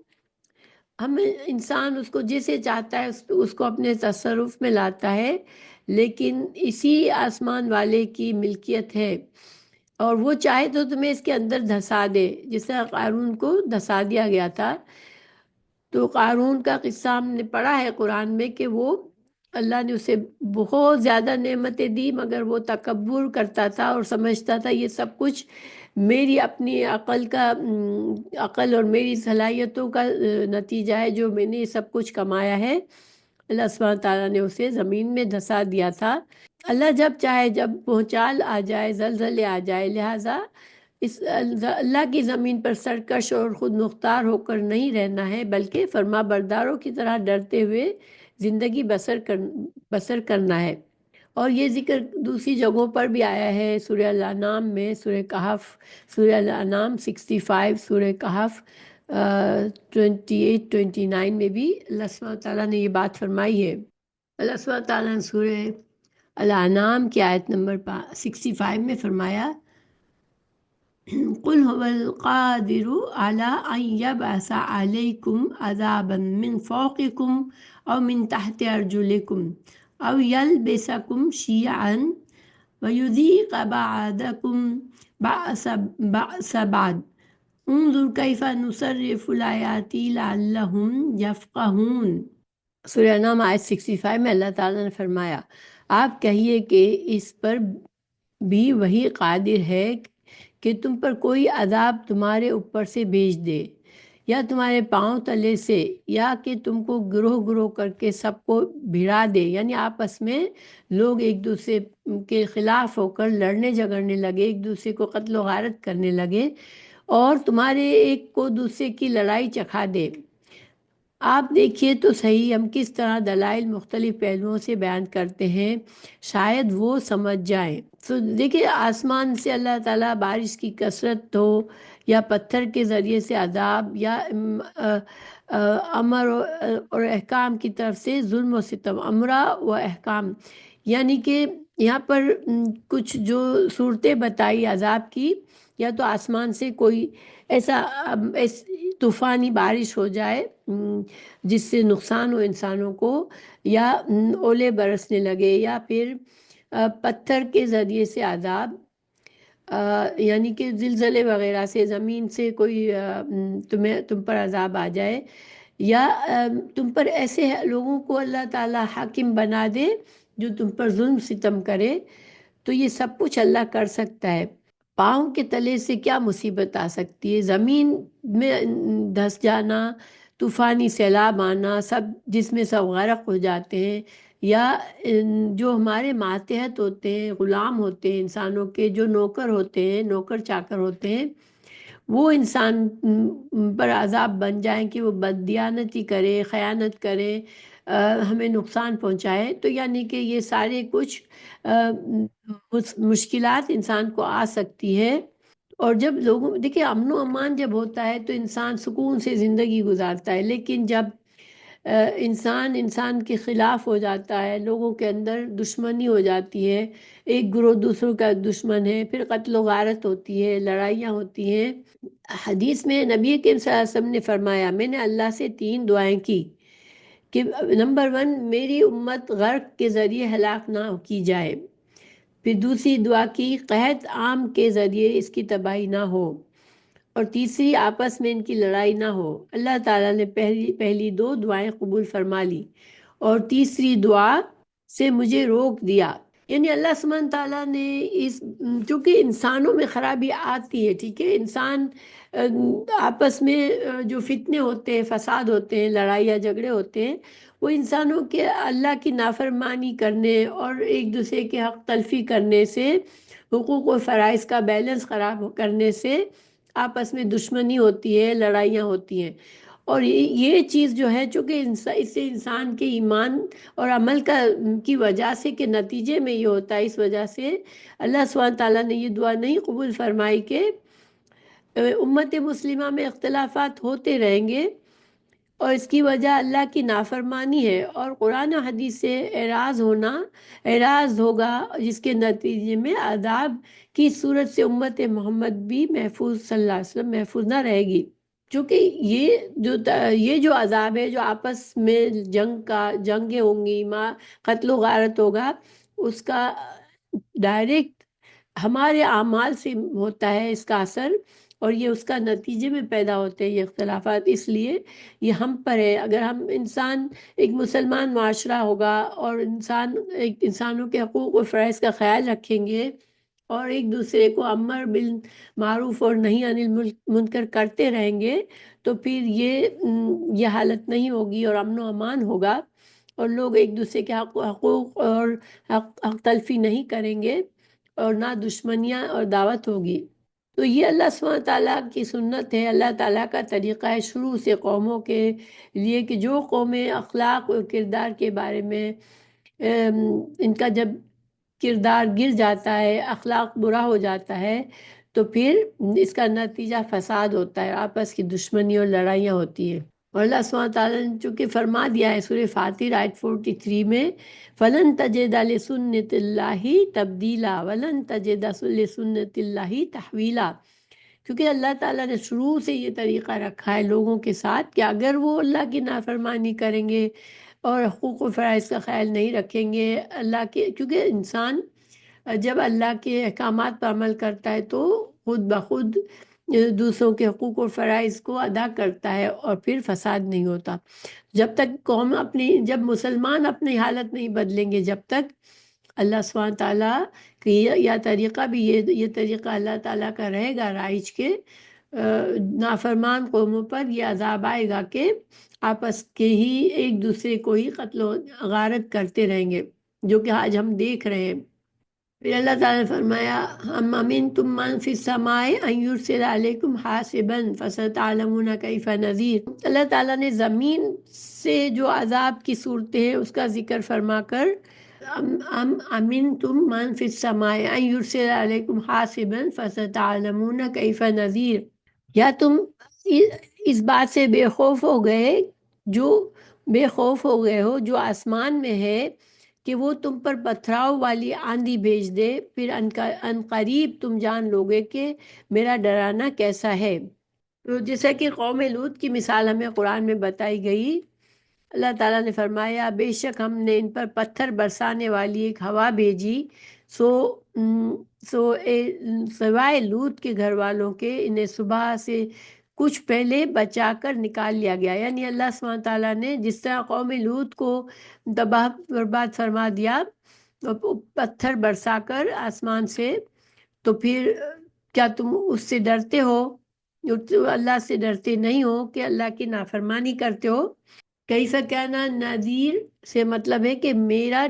انسان اس کو جسے چاہتا ہے اس کو اپنے تصرف میں لاتا ہے، لیکن اسی آسمان والے کی ملکیت ہے اور وہ چاہے تو تمہیں اس کے اندر دھسا دے، جس طرح قارون کو دھسا دیا گیا تھا۔ تو قارون کا قصہ ہم نے پڑھا ہے قرآن میں کہ وہ اللہ نے اسے بہت زیادہ نعمتیں دی، مگر وہ تکبر کرتا تھا اور سمجھتا تھا یہ سب کچھ میری اپنی عقل اور میری صلاحیتوں کا نتیجہ ہے، جو میں نے یہ سب کچھ کمایا ہے۔ اللہ سبحانہ تعالیٰ نے اسے زمین میں دھسا دیا تھا۔ اللہ جب چاہے، جب بھونچال آ جائے، زلزلے آ جائے، لہٰذا اس اللہ کی زمین پر سرکش اور خود مختار ہو کر نہیں رہنا ہے، بلکہ فرما برداروں کی طرح ڈرتے ہوئے زندگی بسر کرنا ہے۔ اور یہ ذکر دوسری جگہوں پر بھی آیا ہے، سورہ الانعام میں، سورہ کہف، سورہ الانعام 65، سورہ کہف 28-29 میں بھی اللہ سبحانہ تعالیٰ نے یہ بات فرمائی ہے۔ اللہ سبحانہ تعالیٰ نے سورہ الانعام کی آیت نمبر 65 میں فرمایا قُلْ هُوَ الْقَادِرُ عَلَىٰ أَن يَبْعَثَ عَلَيْكُمْ عَذَابًا مِّن فَوْقِكُمْ أَوْ مِن تَحْتِ أَرْجُلِكُمْ أَوْ يَلْبِسَكُمْ شِيَعًا وَيُذِيقَ بَعْضَكُمْ بَأْسَ بَعْضٍ انظُرْ كَيْفَ نُصَرِّفُ الْآيَاتِ لَعَلَّهُمْ يَفْقَهُونَ۔ سورہ انعام آیت 65 میں اللہ تعالیٰ نے فرمایا آپ کہیے کہ اس پر بھی وہی قادر ہے کہ تم پر کوئی عذاب تمہارے اوپر سے بھیج دے یا تمہارے پاؤں تلے سے، یا کہ تم کو گروہ گروہ کر کے سب کو بھڑا دے، یعنی آپس میں لوگ ایک دوسرے کے خلاف ہو کر لڑنے جھگڑنے لگے، ایک دوسرے کو قتل و غارت کرنے لگے اور تمہارے ایک کو دوسرے کی لڑائی چکھا دے۔ آپ دیکھیے تو صحیح ہم کس طرح دلائل مختلف پہلوؤں سے بیان کرتے ہیں، شاید وہ سمجھ جائیں۔ تو دیکھیے آسمان سے اللہ تعالیٰ بارش کی کثرت ہو یا پتھر کے ذریعے سے عذاب یا امر اور احکام کی طرف سے ظلم و ستم، امرا و احکام، یعنی کہ یہاں پر کچھ جو صورتیں بتائی عذاب کی، یا تو آسمان سے کوئی ایسا طوفانی بارش ہو جائے جس سے نقصان ہو انسانوں کو، یا اولے برسنے لگے، یا پھر پتھر کے ذریعے سے عذاب، یعنی کہ زلزلے وغیرہ سے زمین سے کوئی تم پر عذاب آ جائے، یا تم پر ایسے لوگوں کو اللہ تعالیٰ حاکم بنا دے جو تم پر ظلم ستم کرے، تو یہ سب کچھ اللہ کر سکتا ہے۔ پاؤں کے تلے سے کیا مصیبت آ سکتی ہے، زمین میں دھس جانا، طوفانی سیلاب آنا، سب جس میں سب غرق ہو جاتے ہیں، یا جو ہمارے ماتحت ہوتے ہیں، غلام ہوتے ہیں انسانوں کے، جو نوکر ہوتے ہیں، نوکر چاکر ہوتے ہیں، وہ انسان پر عذاب بن جائیں کہ وہ بددیانتی کرے، خیانت کرے، ہمیں نقصان پہنچائے، تو یعنی کہ یہ سارے کچھ مشکلات انسان کو آ سکتی ہے۔ اور جب لوگوں دیکھیں امن و امان جب ہوتا ہے تو انسان سکون سے زندگی گزارتا ہے، لیکن جب انسان کے خلاف ہو جاتا ہے، لوگوں کے اندر دشمنی ہو جاتی ہے، ایک گروہ دوسروں کا دشمن ہے، پھر قتل و غارت ہوتی ہے، لڑائیاں ہوتی ہیں۔ حدیث میں نبی کریم صلی اللہ علیہ وسلم نے فرمایا، میں نے اللہ سے 3 دعائیں کی کہ نمبر 1 میری امت غرق کے ذریعے ہلاک نہ کی جائے، پھر دوسری دعا کی قحط عام کے ذریعے اس کی تباہی نہ ہو، اور تیسری آپس میں ان کی لڑائی نہ ہو۔ اللہ تعالیٰ نے پہلی 2 دعائیں قبول فرما لی اور تیسری دعا سے مجھے روک دیا۔ یعنی اللہ سبحانہ تعالیٰ نے چونکہ انسانوں میں خرابی آتی ہے، ٹھیک ہے، انسان آپس میں جو فتنے ہوتے ہیں، فساد ہوتے ہیں، لڑائیاں جھگڑے ہوتے ہیں، وہ انسانوں کے اللہ کی نافرمانی کرنے اور ایک دوسرے کے حق تلفی کرنے سے، حقوق و فرائض کا بیلنس خراب کرنے سے آپس میں دشمنی ہوتی ہے، لڑائیاں ہوتی ہیں۔ اور یہ چیز جو ہے چونکہ اس سے انسان کے ایمان اور عمل کی وجہ سے کے نتیجے میں یہ ہوتا ہے، اس وجہ سے اللہ سبحانہ تعالیٰ نے یہ دعا نہیں قبول فرمائی کہ امت مسلمہ میں اختلافات ہوتے رہیں گے اور اس کی وجہ اللہ کی نافرمانی ہے، اور قرآن و حدیث سے اعراض ہوگا، جس کے نتیجے میں عذاب کی صورت سے امت محمد بھی محفوظ صلی اللہ علیہ وسلم محفوظ نہ رہے گی۔ چونکہ یہ جو عذاب ہے، جو آپس میں جنگیں ہوں گی، قتل و غارت ہوگا، اس کا ڈائریکٹ ہمارے اعمال سے ہوتا ہے اس کا اثر، اور یہ اس کا نتیجے میں پیدا ہوتے ہیں یہ اختلافات۔ اس لیے یہ ہم پر ہے، اگر ہم ایک مسلمان معاشرہ ہوگا اور انسانوں کے حقوق و فرائض کا خیال رکھیں گے اور ایک دوسرے کو امر بالمعروف اور نہی عن المنکر کرتے رہیں گے، تو پھر یہ حالت نہیں ہوگی اور امن و امان ہوگا، اور لوگ ایک دوسرے کے حقوق اور حق تلفی نہیں کریں گے، اور نہ دشمنیاں اور دعوت ہوگی۔ تو یہ اللہ سبحانہ تعالیٰ کی سنت ہے، اللہ تعالیٰ کا طریقہ ہے شروع سے قوموں کے لیے کہ جو قومیں اخلاق و کردار کے بارے میں ان کا جب کردار گر جاتا ہے، اخلاق برا ہو جاتا ہے، تو پھر اس کا نتیجہ فساد ہوتا ہے، آپس کی دشمنی اور لڑائیاں ہوتی ہیں۔ اور اللہ سبحانہ تعالیٰ نے چونکہ فرما دیا ہے سورہ فاتر آیت 43 میں، فَلَن تَجِدَ لِسُنَّتِ اللَّهِ تَبْدِيلًا وَلَن تَجِدَ لِسُنَّتِ اللَّهِ تَحْوِيلًا، کیونکہ اللہ تعالیٰ نے شروع سے یہ طریقہ رکھا ہے لوگوں کے ساتھ کہ اگر وہ اللہ کی نافرمانی کریں گے اور حقوق و فرائض کا خیال نہیں رکھیں گے، کیونکہ انسان جب اللہ کے احکامات پر عمل کرتا ہے تو خود بخود دوسروں کے حقوق و فرائض کو ادا کرتا ہے، اور پھر فساد نہیں ہوتا۔ جب تک جب مسلمان اپنی حالت نہیں بدلیں گے، جب تک اللہ سبحانہ تعالیٰ کہ یہ طریقہ بھی یہ طریقہ اللہ تعالیٰ کا رہے گا رائج کے، نافرمان قوموں پر یہ عذاب آئے گا کہ آپس کے ہی ایک دوسرے کو ہی قتل و غارت کرتے رہیں گے، جو کہ آج ہم دیکھ رہے ہیں۔ پھر اللہ تعالیٰ نے فرمایا، ہم امنتم من فی السماء ان یرسل علیکم حاسبا فستعلمون کیف نذیر۔ اللہ تعالیٰ نے زمین سے جو عذاب کی صورتیں ہیں اس کا ذکر فرما کر، ام امنتم من فی السماء ان یرسل علیکم حاسبا فستعلمون کیف نذیر، یا تم اس بات سے بے خوف ہو گئے ہو جو آسمان میں ہے کہ وہ تم پر پتھراؤ والی آندھی بھیج دے، پھر ان قریب تم جان لوگے کہ میرا ڈرانا کیسا ہے۔ تو جیسا کہ قوم لوط کی مثال ہمیں قرآن میں بتائی گئی، اللہ تعالیٰ نے فرمایا بے شک ہم نے ان پر پتھر برسانے والی ایک ہوا بھیجی، سوائے لوط کے گھر والوں کے انہیں صبح سے کچھ پہلے بچا کر نکال لیا گیا۔ یعنی اللہ سبحانہ تعالیٰ نے جس طرح قوم لوط کو تباہ برباد فرما دیا پتھر برسا کر آسمان سے، تو پھر کیا تم اس سے ڈرتے ہو؟ اللہ سے ڈرتے نہیں ہو کہ اللہ کی نافرمانی کرتے ہو؟ کیف کان نذیر سے مطلب ہے کہ میرا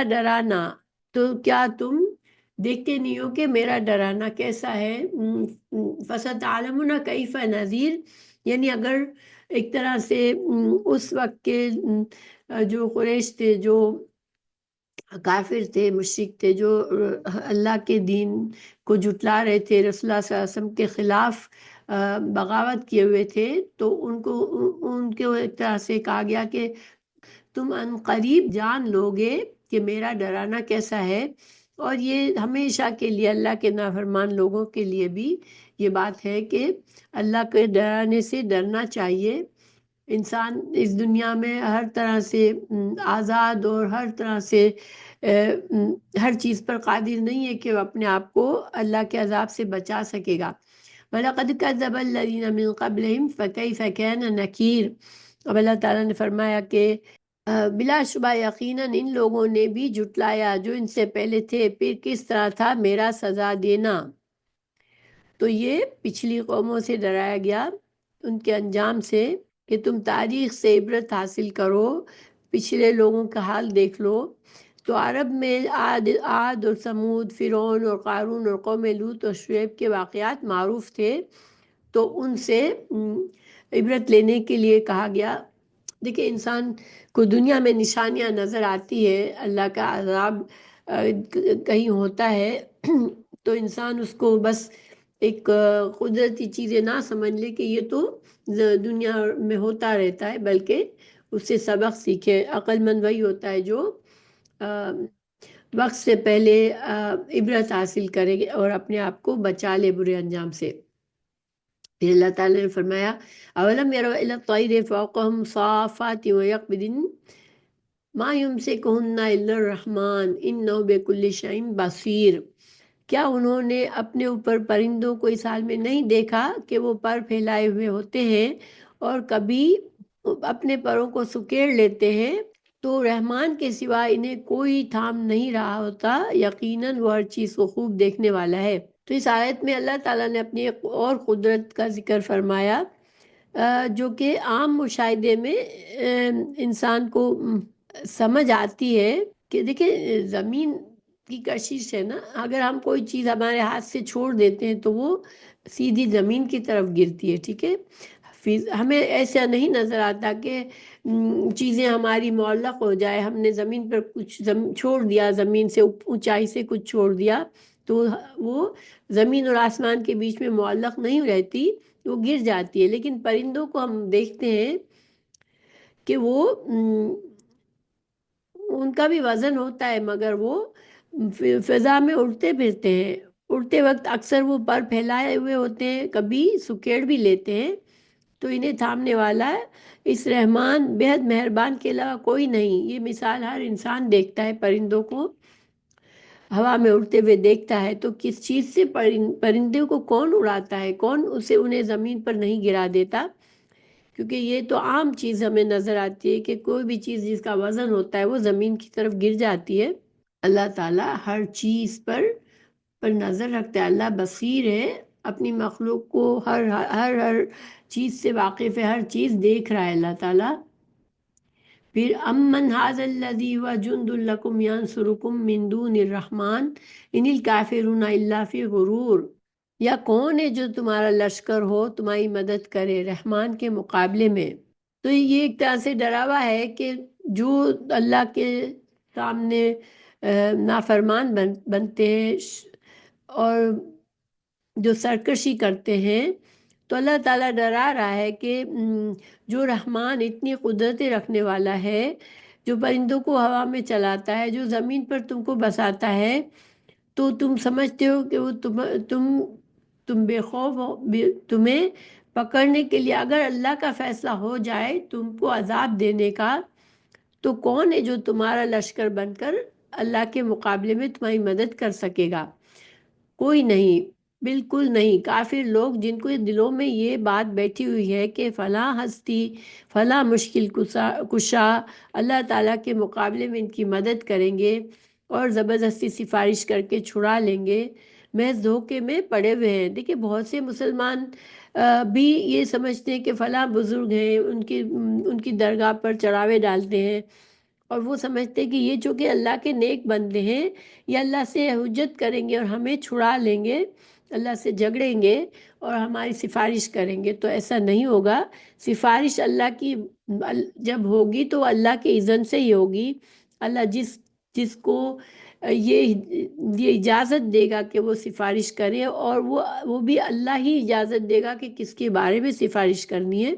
ڈرانا، تو کیا تم دیکھتے نہیں ہو کہ میرا ڈرانا کیسا ہے؟ فستعلمون کیف نذیر، یعنی اگر ایک طرح سے اس وقت کے جو قریش تھے، جو کافر تھے، مشرک تھے، جو اللہ کے دین کو جھٹلا رہے تھے، رسول اللہ صلی اللہ علیہ وسلم کے خلاف بغاوت کیے ہوئے تھے، تو ان کو ایک طرح سے کہا گیا کہ تم ان قریب جان لوگے کہ میرا ڈرانا کیسا ہے۔ اور یہ ہمیشہ کے لیے اللہ کے نافرمان لوگوں کے لیے بھی یہ بات ہے کہ اللہ کے ڈرانے سے ڈرنا چاہیے۔ انسان اس دنیا میں ہر طرح سے آزاد اور ہر طرح سے ہر چیز پر قادر نہیں ہے کہ وہ اپنے آپ کو اللہ کے عذاب سے بچا سکے گا۔ وَلَقَدْ كَذَّبَ الَّذِينَ مِن قَبْلِهِمْ فَكَيْفَ كَانَ نَكِيرٌ۔ اب اللہ تعالیٰ نے فرمایا کہ بلا شبہ یقیناً ان لوگوں نے بھی جھٹلایا جو ان سے پہلے تھے، پھر کس طرح تھا میرا سزا دینا۔ تو یہ پچھلی قوموں سے ڈرایا گیا ان کے انجام سے کہ تم تاریخ سے عبرت حاصل کرو، پچھلے لوگوں کا حال دیکھ لو۔ تو عرب میں عاد اور سمود، فرعون اور قارون اور قوم لوط اور شعیب کے واقعات معروف تھے، تو ان سے عبرت لینے کے لیے کہا گیا۔ دیکھیں، انسان کو دنیا میں نشانیاں نظر آتی ہے، اللہ کا عذاب کہیں ہوتا ہے تو انسان اس کو بس ایک قدرتی چیزیں نہ سمجھ لے کہ یہ تو دنیا میں ہوتا رہتا ہے، بلکہ اس سے سبق سیکھے۔ عقل مند وہی ہوتا ہے جو وقت سے پہلے عبرت حاصل کرے اور اپنے آپ کو بچا لے برے انجام سے۔ پھر اللہ تعالیٰ نے فرمایا اولم يروا الى الطير فوقهم صافات ويقبضن ما يمسكهن الا الرحمن انه بكل شيء بصير۔ کیا انہوں نے اپنے اوپر پرندوں کو اس حال میں نہیں دیکھا کہ وہ پر پھیلائے ہوئے ہوتے ہیں اور کبھی اپنے پروں کو سکیڑ لیتے ہیں، تو رحمان کے سوا انہیں کوئی تھام نہیں رہا ہوتا، یقیناً وہ ہر چیز کو خوب دیکھنے والا ہے۔ تو اس آیت میں اللہ تعالیٰ نے اپنی ایک اور قدرت کا ذکر فرمایا جو کہ عام مشاہدے میں انسان کو سمجھ آتی ہے کہ دیکھیں زمین کی کشش ہے نا، اگر ہم کوئی چیز ہمارے ہاتھ سے چھوڑ دیتے ہیں تو وہ سیدھی زمین کی طرف گرتی ہے، ٹھیک ہے۔ ہمیں ایسا نہیں نظر آتا کہ چیزیں ہماری معلق ہو جائے، ہم نے زمین پر کچھ چھوڑ دیا، زمین سے اونچائی سے کچھ چھوڑ دیا تو وہ زمین اور آسمان کے بیچ میں معلق نہیں رہتی، وہ گر جاتی ہے۔ لیکن پرندوں کو ہم دیکھتے ہیں کہ وہ ان کا بھی وزن ہوتا ہے، مگر وہ فضا میں اڑتے پھرتے ہیں، اڑتے وقت اکثر وہ پر پھیلائے ہوئے ہوتے ہیں، کبھی سکیڑ بھی لیتے ہیں، تو انہیں تھامنے والا ہے اس رحمان بےحد مہربان کے علاوہ کوئی نہیں۔ یہ مثال ہر انسان دیکھتا ہے، پرندوں کو ہوا میں اڑتے ہوئے دیکھتا ہے، تو کس چیز سے پرندوں کو کون اڑاتا ہے، کون انہیں زمین پر نہیں گرا دیتا؟ کیونکہ یہ تو عام چیز ہمیں نظر آتی ہے کہ کوئی بھی چیز جس کا وزن ہوتا ہے وہ زمین کی طرف گر جاتی ہے۔ اللہ تعالیٰ ہر چیز پر نظر رکھتا ہے، اللہ بصیر ہے، اپنی مخلوق کو ہر چیز سے واقف ہے، ہر چیز دیکھ رہا ہے اللہ تعالیٰ۔ پھر امن ھذا الذی ھو جند لکم ینصرکم من دون الرحمن ان الکافرون الا فی غرور۔ یا کون ہے جو تمہارا لشکر ہو، تمہاری مدد کرے رحمان کے مقابلے میں؟ تو یہ ایک طرح سے ڈراوا ہے کہ جو اللہ کے سامنے نافرمان بنتے ہیں اور جو سرکشی کرتے ہیں، تو اللہ تعالیٰ ڈرا رہا ہے کہ جو رحمان اتنی قدرتیں رکھنے والا ہے، جو پرندوں کو ہوا میں چلاتا ہے، جو زمین پر تم کو بساتا ہے، تو تم سمجھتے ہو کہ وہ تم بے خوف ہو، تمہیں پکڑنے کے لیے اگر اللہ کا فیصلہ ہو جائے تم کو عذاب دینے کا، تو کون ہے جو تمہارا لشکر بن کر اللہ کے مقابلے میں تمہاری مدد کر سکے گا؟ کوئی نہیں، بالکل نہیں۔ کافر لوگ جن کو دلوں میں یہ بات بیٹھی ہوئی ہے کہ فلاں ہستی، فلاں مشکل کشا اللہ تعالیٰ کے مقابلے میں ان کی مدد کریں گے اور زبردستی سفارش کر کے چھڑا لیں گے، محض دھوکے میں پڑے ہوئے ہیں۔ دیکھیں بہت سے مسلمان بھی یہ سمجھتے ہیں کہ فلاں بزرگ ہیں، ان کی درگاہ پر چڑھاوے ڈالتے ہیں، اور وہ سمجھتے ہیں کہ یہ چونکہ اللہ کے نیک بندے ہیں، یہ اللہ سے حجت کریں گے اور ہمیں چھڑا لیں گے، اللہ سے جھگڑیں گے اور ہماری سفارش کریں گے۔ تو ایسا نہیں ہوگا۔ سفارش اللہ کی جب ہوگی تو اللہ کے اذن سے ہی ہوگی۔ اللہ جس جس کو یہ اجازت دے گا کہ وہ سفارش کرے، اور وہ بھی اللہ ہی اجازت دے گا کہ کس کے بارے میں سفارش کرنی ہے،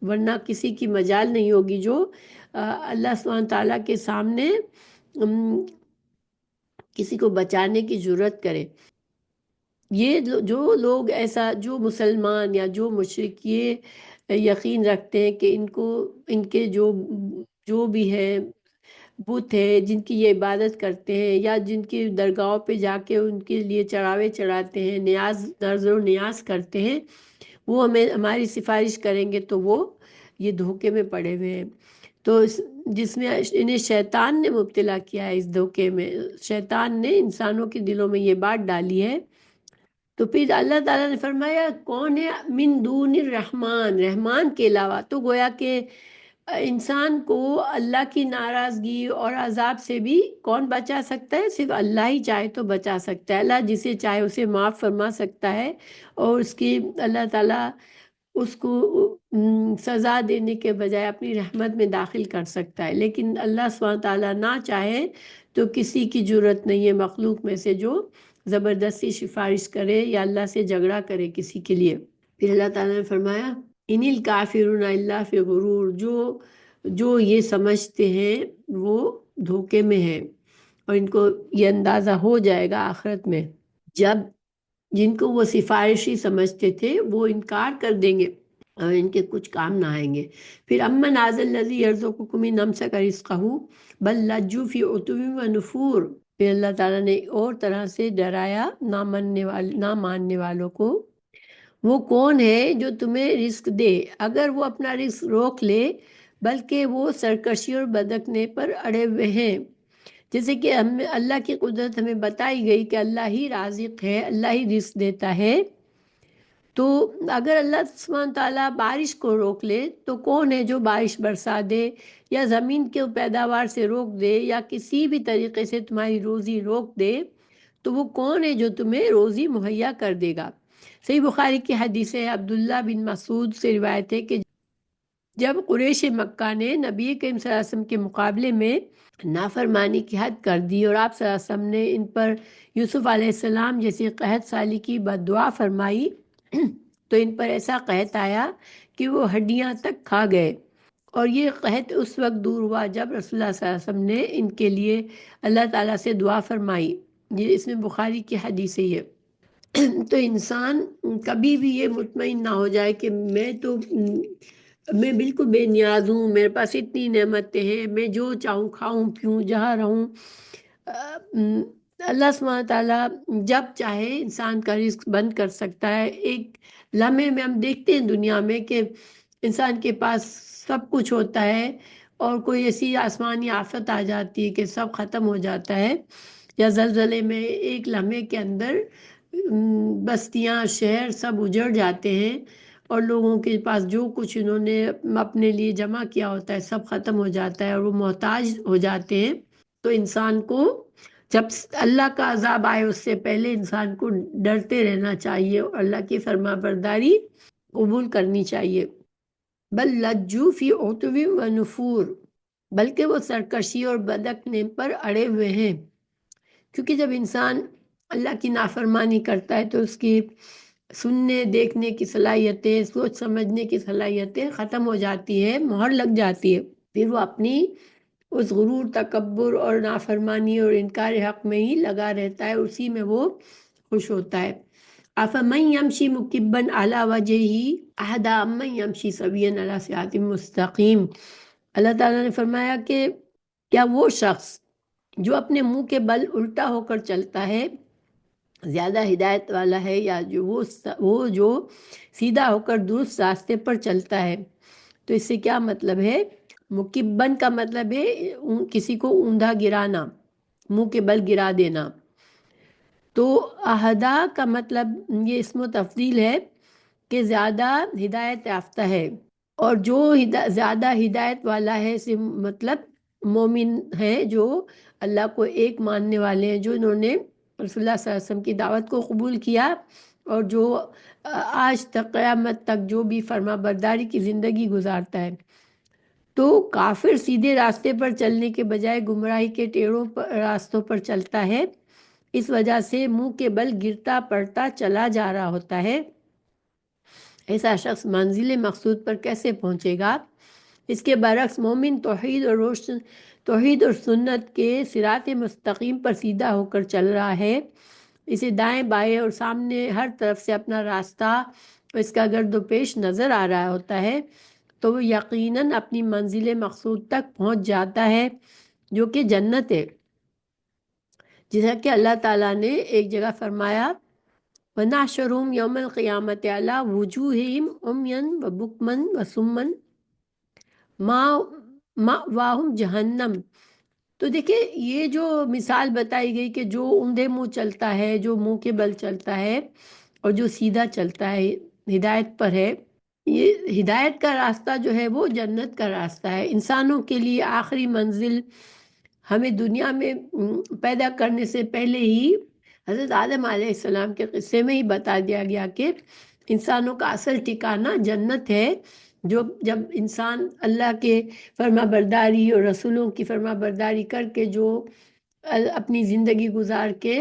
ورنہ کسی کی مجال نہیں ہوگی جو اللہ سبحانہ تعالیٰ کے سامنے کسی کو بچانے کی جرت کرے۔ یہ جو لوگ ایسا، جو مسلمان یا جو مشرک یہ یقین رکھتے ہیں کہ ان کے جو بھی ہے بت ہے جن کی یہ عبادت کرتے ہیں، یا جن کی درگاہوں پہ جا کے ان کے لیے چڑھاوے چڑھاتے ہیں، نظر و نیاز کرتے ہیں، وہ ہماری سفارش کریں گے، تو وہ یہ دھوکے میں پڑے ہوئے ہیں۔ تو جس میں انہیں شیطان نے مبتلا کیا ہے، اس دھوکے میں شیطان نے انسانوں کے دلوں میں یہ بات ڈالی ہے۔ تو پھر اللہ تعالیٰ نے فرمایا کون ہے من دون الرحمن، رحمان کے علاوہ، تو گویا کہ انسان کو اللہ کی ناراضگی اور عذاب سے بھی کون بچا سکتا ہے؟ صرف اللہ ہی چاہے تو بچا سکتا ہے۔ اللہ جسے چاہے اسے معاف فرما سکتا ہے، اور اس کی اللہ تعالیٰ اس کو سزا دینے کے بجائے اپنی رحمت میں داخل کر سکتا ہے۔ لیکن اللہ سبحانہ تعالیٰ نہ چاہے تو کسی کی جرت نہیں ہے مخلوق میں سے جو زبردستی سفارش کرے یا اللہ سے جھگڑا کرے کسی کے لیے۔ پھر اللہ تعالیٰ نے فرمایا ان الکافرون الا فی غرور، جو یہ سمجھتے ہیں وہ دھوکے میں ہیں، اور ان کو یہ اندازہ ہو جائے گا آخرت میں جب جن کو وہ سفارشی سمجھتے تھے وہ انکار کر دیں گے اور ان کے کچھ کام نہ آئیں گے۔ پھر امن ھذا الذی یرزقکم ان امسک رزقہ بل لجوا فی عتو و نفور، پھر اللہ تعالیٰ نے اور طرح سے ڈرایا نہ ماننے والوں کو۔ وہ کون ہے جو تمہیں رزق دے اگر وہ اپنا رزق روک لے، بلکہ وہ سرکشی اور بدکنے پر اڑے ہوئے ہیں۔ جیسے کہ اللہ کی قدرت ہمیں بتائی گئی کہ اللہ ہی رازق ہے، اللہ ہی رزق دیتا ہے، تو اگر اللہ سبحانہ تعالیٰ بارش کو روک لے تو کون ہے جو بارش برسا دے، یا زمین کے پیداوار سے روک دے، یا کسی بھی طریقے سے تمہاری روزی روک دے، تو وہ کون ہے جو تمہیں روزی مہیا کر دے گا۔ صحیح بخاری کی حدیث ہے، عبداللہ بن مسعود سے روایت ہے کہ جب قریش مکہ نے نبی کریم صلی اللہ علیہ وسلم کے مقابلے میں نافرمانی کی حد کر دی، اور آپ صلی اللہ علیہ وسلم نے ان پر یوسف علیہ السلام جیسی قحط سالی کی بد دعا فرمائی، تو ان پر ایسا قحط آیا کہ وہ ہڈیاں تک کھا گئے۔ اور یہ قحط اس وقت دور ہوا جب رسول اللہ صلی اللہ علیہ وسلم نے ان کے لیے اللہ تعالیٰ سے دعا فرمائی۔ یہ اس میں بخاری کی حدیث ہے۔ تو انسان کبھی بھی یہ مطمئن نہ ہو جائے کہ میں بالکل بے نیاز ہوں، میرے پاس اتنی نعمتیں ہیں، میں جو چاہوں کھاؤں پیوں جہاں رہوں۔ اللہ سبحانہ تعالیٰ جب چاہے انسان کا رزق بند کر سکتا ہے۔ ایک لمحے میں ہم دیکھتے ہیں دنیا میں کہ انسان کے پاس سب کچھ ہوتا ہے، اور کوئی ایسی آسمانی آفت آ جاتی ہے کہ سب ختم ہو جاتا ہے، یا زلزلے میں ایک لمحے کے اندر بستیاں شہر سب اجڑ جاتے ہیں، اور لوگوں کے پاس جو کچھ انہوں نے اپنے لیے جمع کیا ہوتا ہے سب ختم ہو جاتا ہے، اور وہ محتاج ہو جاتے ہیں۔ تو انسان کو جب اللہ کا عذاب آئے اس سے پہلے انسان کو ڈرتے رہنا چاہیے، اور اللہ کی فرما برداری قبول کرنی چاہیے۔ بل لجوا فی عتو و نفور، بلکہ وہ سرکشی اور بدکنے پر اڑے ہوئے ہیں، کیونکہ جب انسان اللہ کی نافرمانی کرتا ہے تو اس کی سننے دیکھنے کی صلاحیتیں، سوچ سمجھنے کی صلاحیتیں ختم ہو جاتی ہے، مہر لگ جاتی ہے، پھر وہ اپنی اس غرور، تکبر اور نافرمانی اور انکار حق میں ہی لگا رہتا ہے، اسی میں وہ خوش ہوتا ہے۔ افمن یمشی مکبا علی وجہہ اہدی امن یمشی سویا علی صراط مستقیم، اللہ تعالیٰ نے فرمایا کہ کیا وہ شخص جو اپنے منہ کے بل الٹا ہو کر چلتا ہے زیادہ ہدایت والا ہے، یا وہ جو سیدھا ہو کر درست راستے پر چلتا ہے؟ تو اس سے کیا مطلب ہے؟ مکبن کا مطلب ہے کسی کو اوندھا گرانا، منہ کے بل گرا دینا۔ تو اہدا کا مطلب یہ اسم و تفضیل ہے کہ زیادہ ہدایت یافتہ ہے، اور جو زیادہ ہدایت والا ہے سے مطلب مومن ہے، جو اللہ کو ایک ماننے والے ہیں، جو انہوں نے رسول اللہ صلی اللہ علیہ وسلم کی دعوت کو قبول کیا، اور جو آج تک قیامت تک جو بھی فرما برداری کی زندگی گزارتا ہے۔ تو کافر سیدھے راستے پر چلنے کے بجائے گمراہی کے ٹیڑھوں راستوں پر چلتا ہے، اس وجہ سے منہ کے بل گرتا پڑتا چلا جا رہا ہوتا ہے۔ ایسا شخص منزل مقصود پر کیسے پہنچے گا؟ اس کے برعکس مومن توحید اور سنت کے صراط مستقیم پر سیدھا ہو کر چل رہا ہے۔ اسے دائیں بائیں اور سامنے ہر طرف سے اپنا راستہ اور اس کا گرد و پیش نظر آ رہا ہوتا ہے، تو وہ یقیناً اپنی منزل مقصود تک پہنچ جاتا ہے، جو کہ جنت ہے۔ جیسا کہ اللہ تعالیٰ نے ایک جگہ فرمایا وَنَحْشُرُهُمْ يَوْمَ الْقِيَامَةِ عَلَىٰ وُجُوهِهِمْ عُمْيًا وَبُكْمًا وَصُمًّا مَأْوَاهُمْ جَهَنَّمُ۔ تو دیکھیں یہ جو مثال بتائی گئی کہ جو اندھے منہ چلتا ہے، جو منہ کے بل چلتا ہے اور جو سیدھا چلتا ہے، ہدایت پر ہے، یہ ہدایت کا راستہ جو ہے وہ جنت کا راستہ ہے۔ انسانوں کے لیے آخری منزل ہمیں دنیا میں پیدا کرنے سے پہلے ہی حضرت آدم علیہ السلام کے قصے میں ہی بتا دیا گیا کہ انسانوں کا اصل ٹھکانہ جنت ہے۔ جب انسان اللہ کے فرما برداری اور رسولوں کی فرما برداری کر کے جو اپنی زندگی گزار کے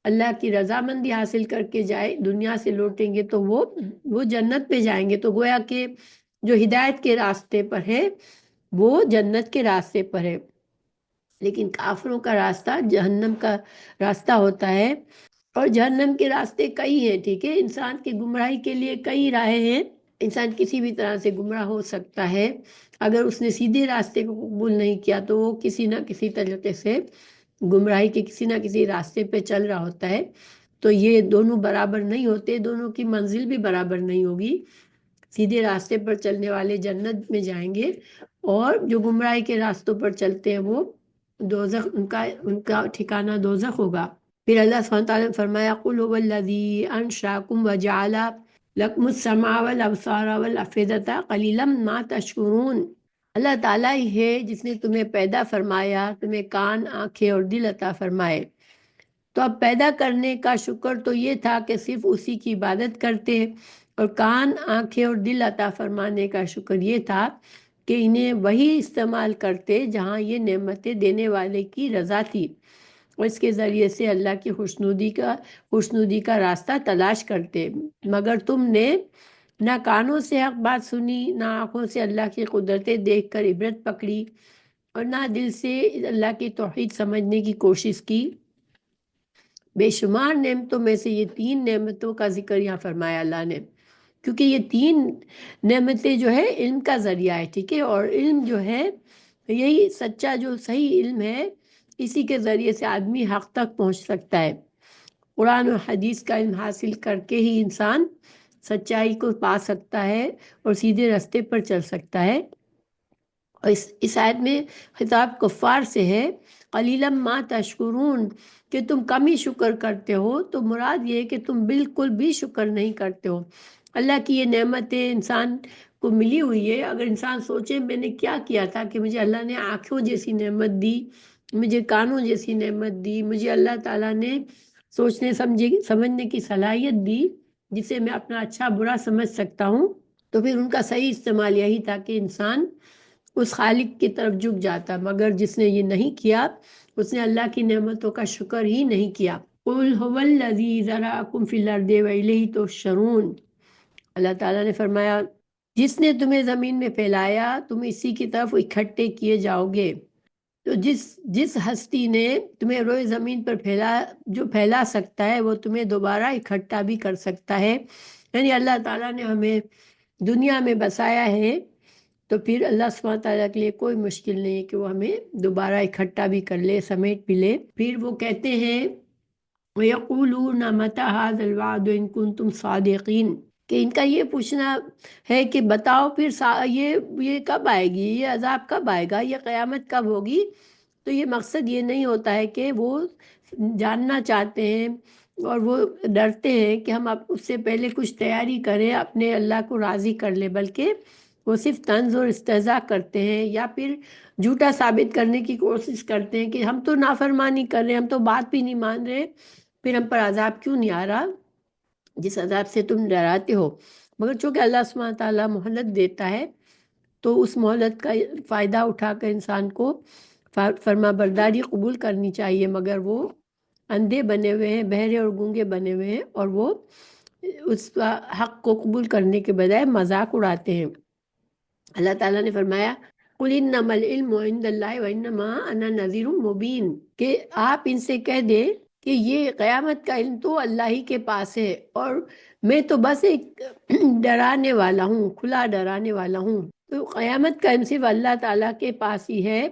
اللہ کی رضامندی حاصل کر کے جائے، دنیا سے لوٹیں گے تو وہ جنت پہ جائیں گے۔ تو گویا کہ جو ہدایت کے راستے پر ہے وہ جنت کے راستے پر ہے، لیکن کافروں کا راستہ جہنم کا راستہ ہوتا ہے۔ اور جہنم کے راستے کئی ہیں، ٹھیک ہے، انسان کی گمراہی کے لیے کئی راہیں ہیں۔ انسان کسی بھی طرح سے گمراہ ہو سکتا ہے، اگر اس نے سیدھے راستے کو قبول نہیں کیا تو وہ کسی نہ کسی طریقے سے گمراہی کے کسی نہ کسی راستے پہ چل رہا ہوتا ہے۔ تو یہ دونوں برابر نہیں ہوتے، دونوں کی منزل بھی برابر نہیں ہوگی۔ سیدھے راستے پر چلنے والے جنت میں جائیں گے، اور جو گمراہی کے راستوں پر چلتے ہیں وہ دوزخ، ان کا ٹھکانہ دوزخ ہوگا۔ پھر اللہ سبحانہ وتعالیٰ نے فرمایا قُلْ هُوَ الَّذِي أَنشَأَكُمْ وَجَعَلَ لَكُمُ السَّمْعَ وَالْأَبْصَارَ وَالْأَفْئِدَةَ قَلِيلًا مَا تَشْكُرُونَ۔ اللہ تعالیٰ ہی ہے جس نے تمہیں پیدا فرمایا، تمہیں کان، آنکھیں اور دل عطا فرمائے۔ تو اب پیدا کرنے کا شکر تو یہ تھا کہ صرف اسی کی عبادت کرتے، اور کان، آنکھیں اور دل عطا فرمانے کا شکر یہ تھا کہ انہیں وہی استعمال کرتے جہاں یہ نعمتیں دینے والے کی رضا تھی، اور اس کے ذریعے سے اللہ کی خوشنودی کا راستہ تلاش کرتے۔ مگر تم نے نہ کانوں سے حق بات سنی، نہ آنکھوں سے اللہ کی قدرتیں دیکھ کر عبرت پکڑی، اور نہ دل سے اللہ کی توحید سمجھنے کی کوشش کی۔ بے شمار نعمتوں میں سے یہ 3 نعمتوں کا ذکر یہاں فرمایا اللہ نے، کیونکہ یہ 3 نعمتیں جو ہے علم کا ذریعہ ہے، ٹھیک ہے، اور علم جو ہے یہی سچا جو صحیح علم ہے، اسی کے ذریعے سے آدمی حق تک پہنچ سکتا ہے۔ قرآن و حدیث کا علم حاصل کر کے ہی انسان سچائی کو پا سکتا ہے اور سیدھے راستے پر چل سکتا ہے۔ اور اس آیت میں خطاب کفار سے ہے قلیلا ما تشکرون، کہ تم کم ہی شکر کرتے ہو۔ تو مراد یہ ہے کہ تم بالکل بھی شکر نہیں کرتے ہو۔ اللہ کی یہ نعمتیں انسان کو ملی ہوئی ہے، اگر انسان سوچے میں نے کیا کیا تھا کہ مجھے اللہ نے آنکھوں جیسی نعمت دی، مجھے کانوں جیسی نعمت دی، مجھے اللہ تعالیٰ نے سوچنے سمجھنے کی صلاحیت دی جسے میں اپنا اچھا برا سمجھ سکتا ہوں، تو پھر ان کا صحیح استعمال یہی تھا کہ انسان اس خالق کی طرف جھک جاتا۔ مگر جس نے یہ نہیں کیا، اس نے اللہ کی نعمتوں کا شکر ہی نہیں کیا۔ قُلْ هُوَ الَّذِي ذَرَأَكُمْ فِي الْأَرْضِ وَإِلَيْهِ تُحْشَرُونَ۔ اللہ تعالیٰ نے فرمایا جس نے تمہیں زمین میں پھیلایا، تم اسی کی طرف اکٹھے کیے جاؤ گے۔ تو جس ہستی نے تمہیں روئے زمین پر پھیلا سکتا ہے، وہ تمہیں دوبارہ اکٹھا بھی کر سکتا ہے۔ یعنی اللہ تعالیٰ نے ہمیں دنیا میں بسایا ہے، تو پھر اللہ سبحانہ تعالیٰ کے لیے کوئی مشکل نہیں ہے کہ وہ ہمیں دوبارہ اکٹھا بھی کر لے، سمیٹ بھی لے۔ پھر وہ کہتے ہیں وَيَقُولُونَ مَتَىٰ هَٰذَا الْوَعْدُ إِن كُنتُمْ صَادِقِينَ، کہ ان کا یہ پوچھنا ہے کہ بتاؤ پھر یہ کب آئے گی، یہ عذاب کب آئے گا، یہ قیامت کب ہوگی۔ تو یہ مقصد یہ نہیں ہوتا ہے کہ وہ جاننا چاہتے ہیں اور وہ ڈرتے ہیں کہ ہم اس سے پہلے کچھ تیاری کریں، اپنے اللہ کو راضی کر لیں، بلکہ وہ صرف طنز اور استہزاء کرتے ہیں، یا پھر جھوٹا ثابت کرنے کی کوشش کرتے ہیں کہ ہم تو نافرمانی کر رہے ہیں، ہم تو بات بھی نہیں مان رہے، پھر ہم پر عذاب کیوں نہیں آ رہا جس عذاب سے تم ڈراتے ہو۔ مگر چونکہ اللہ سبحانہ تعالیٰ مہلت دیتا ہے، تو اس مہلت کا فائدہ اٹھا کر انسان کو فرما برداری قبول کرنی چاہیے، مگر وہ اندھے بنے ہوئے ہیں، بہرے اور گونگے بنے ہوئے ہیں، اور وہ اس کا حق کو قبول کرنے کے بجائے مذاق اڑاتے ہیں۔ اللہ تعالیٰ نے فرمایا قُلْ إِنَّمَا الْعِلْمُ عِنْدَ اللَّهِ وَإِنَّمَا أَنَا نَذِيرٌ مُبِينٌ، کہ آپ ان سے کہہ دیں کہ یہ قیامت کا علم تو اللہ ہی کے پاس ہے، اور میں تو بس ایک ڈرانے والا ہوں، کھلا ڈرانے والا ہوں۔ تو قیامت کا علم صرف اللہ تعالیٰ کے پاس ہی ہے،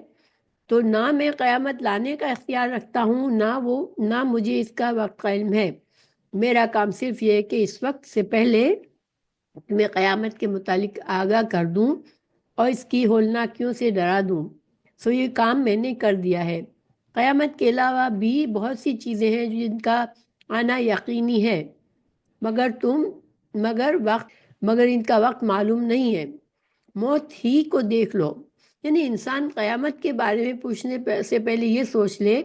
تو نہ میں قیامت لانے کا اختیار رکھتا ہوں، نہ مجھے اس کا وقت کا علم ہے۔ میرا کام صرف یہ ہے کہ اس وقت سے پہلے میں قیامت کے متعلق آگاہ کر دوں اور اس کی ہولناکیوں سے ڈرا دوں۔ سو یہ کام میں نے کر دیا ہے۔ قیامت کے علاوہ بھی بہت سی چیزیں ہیں جن کا آنا یقینی ہے، مگر ان کا وقت معلوم نہیں ہے۔ موت ہی کو دیکھ لو، یعنی انسان قیامت کے بارے میں پوچھنے سے پہلے یہ سوچ لے،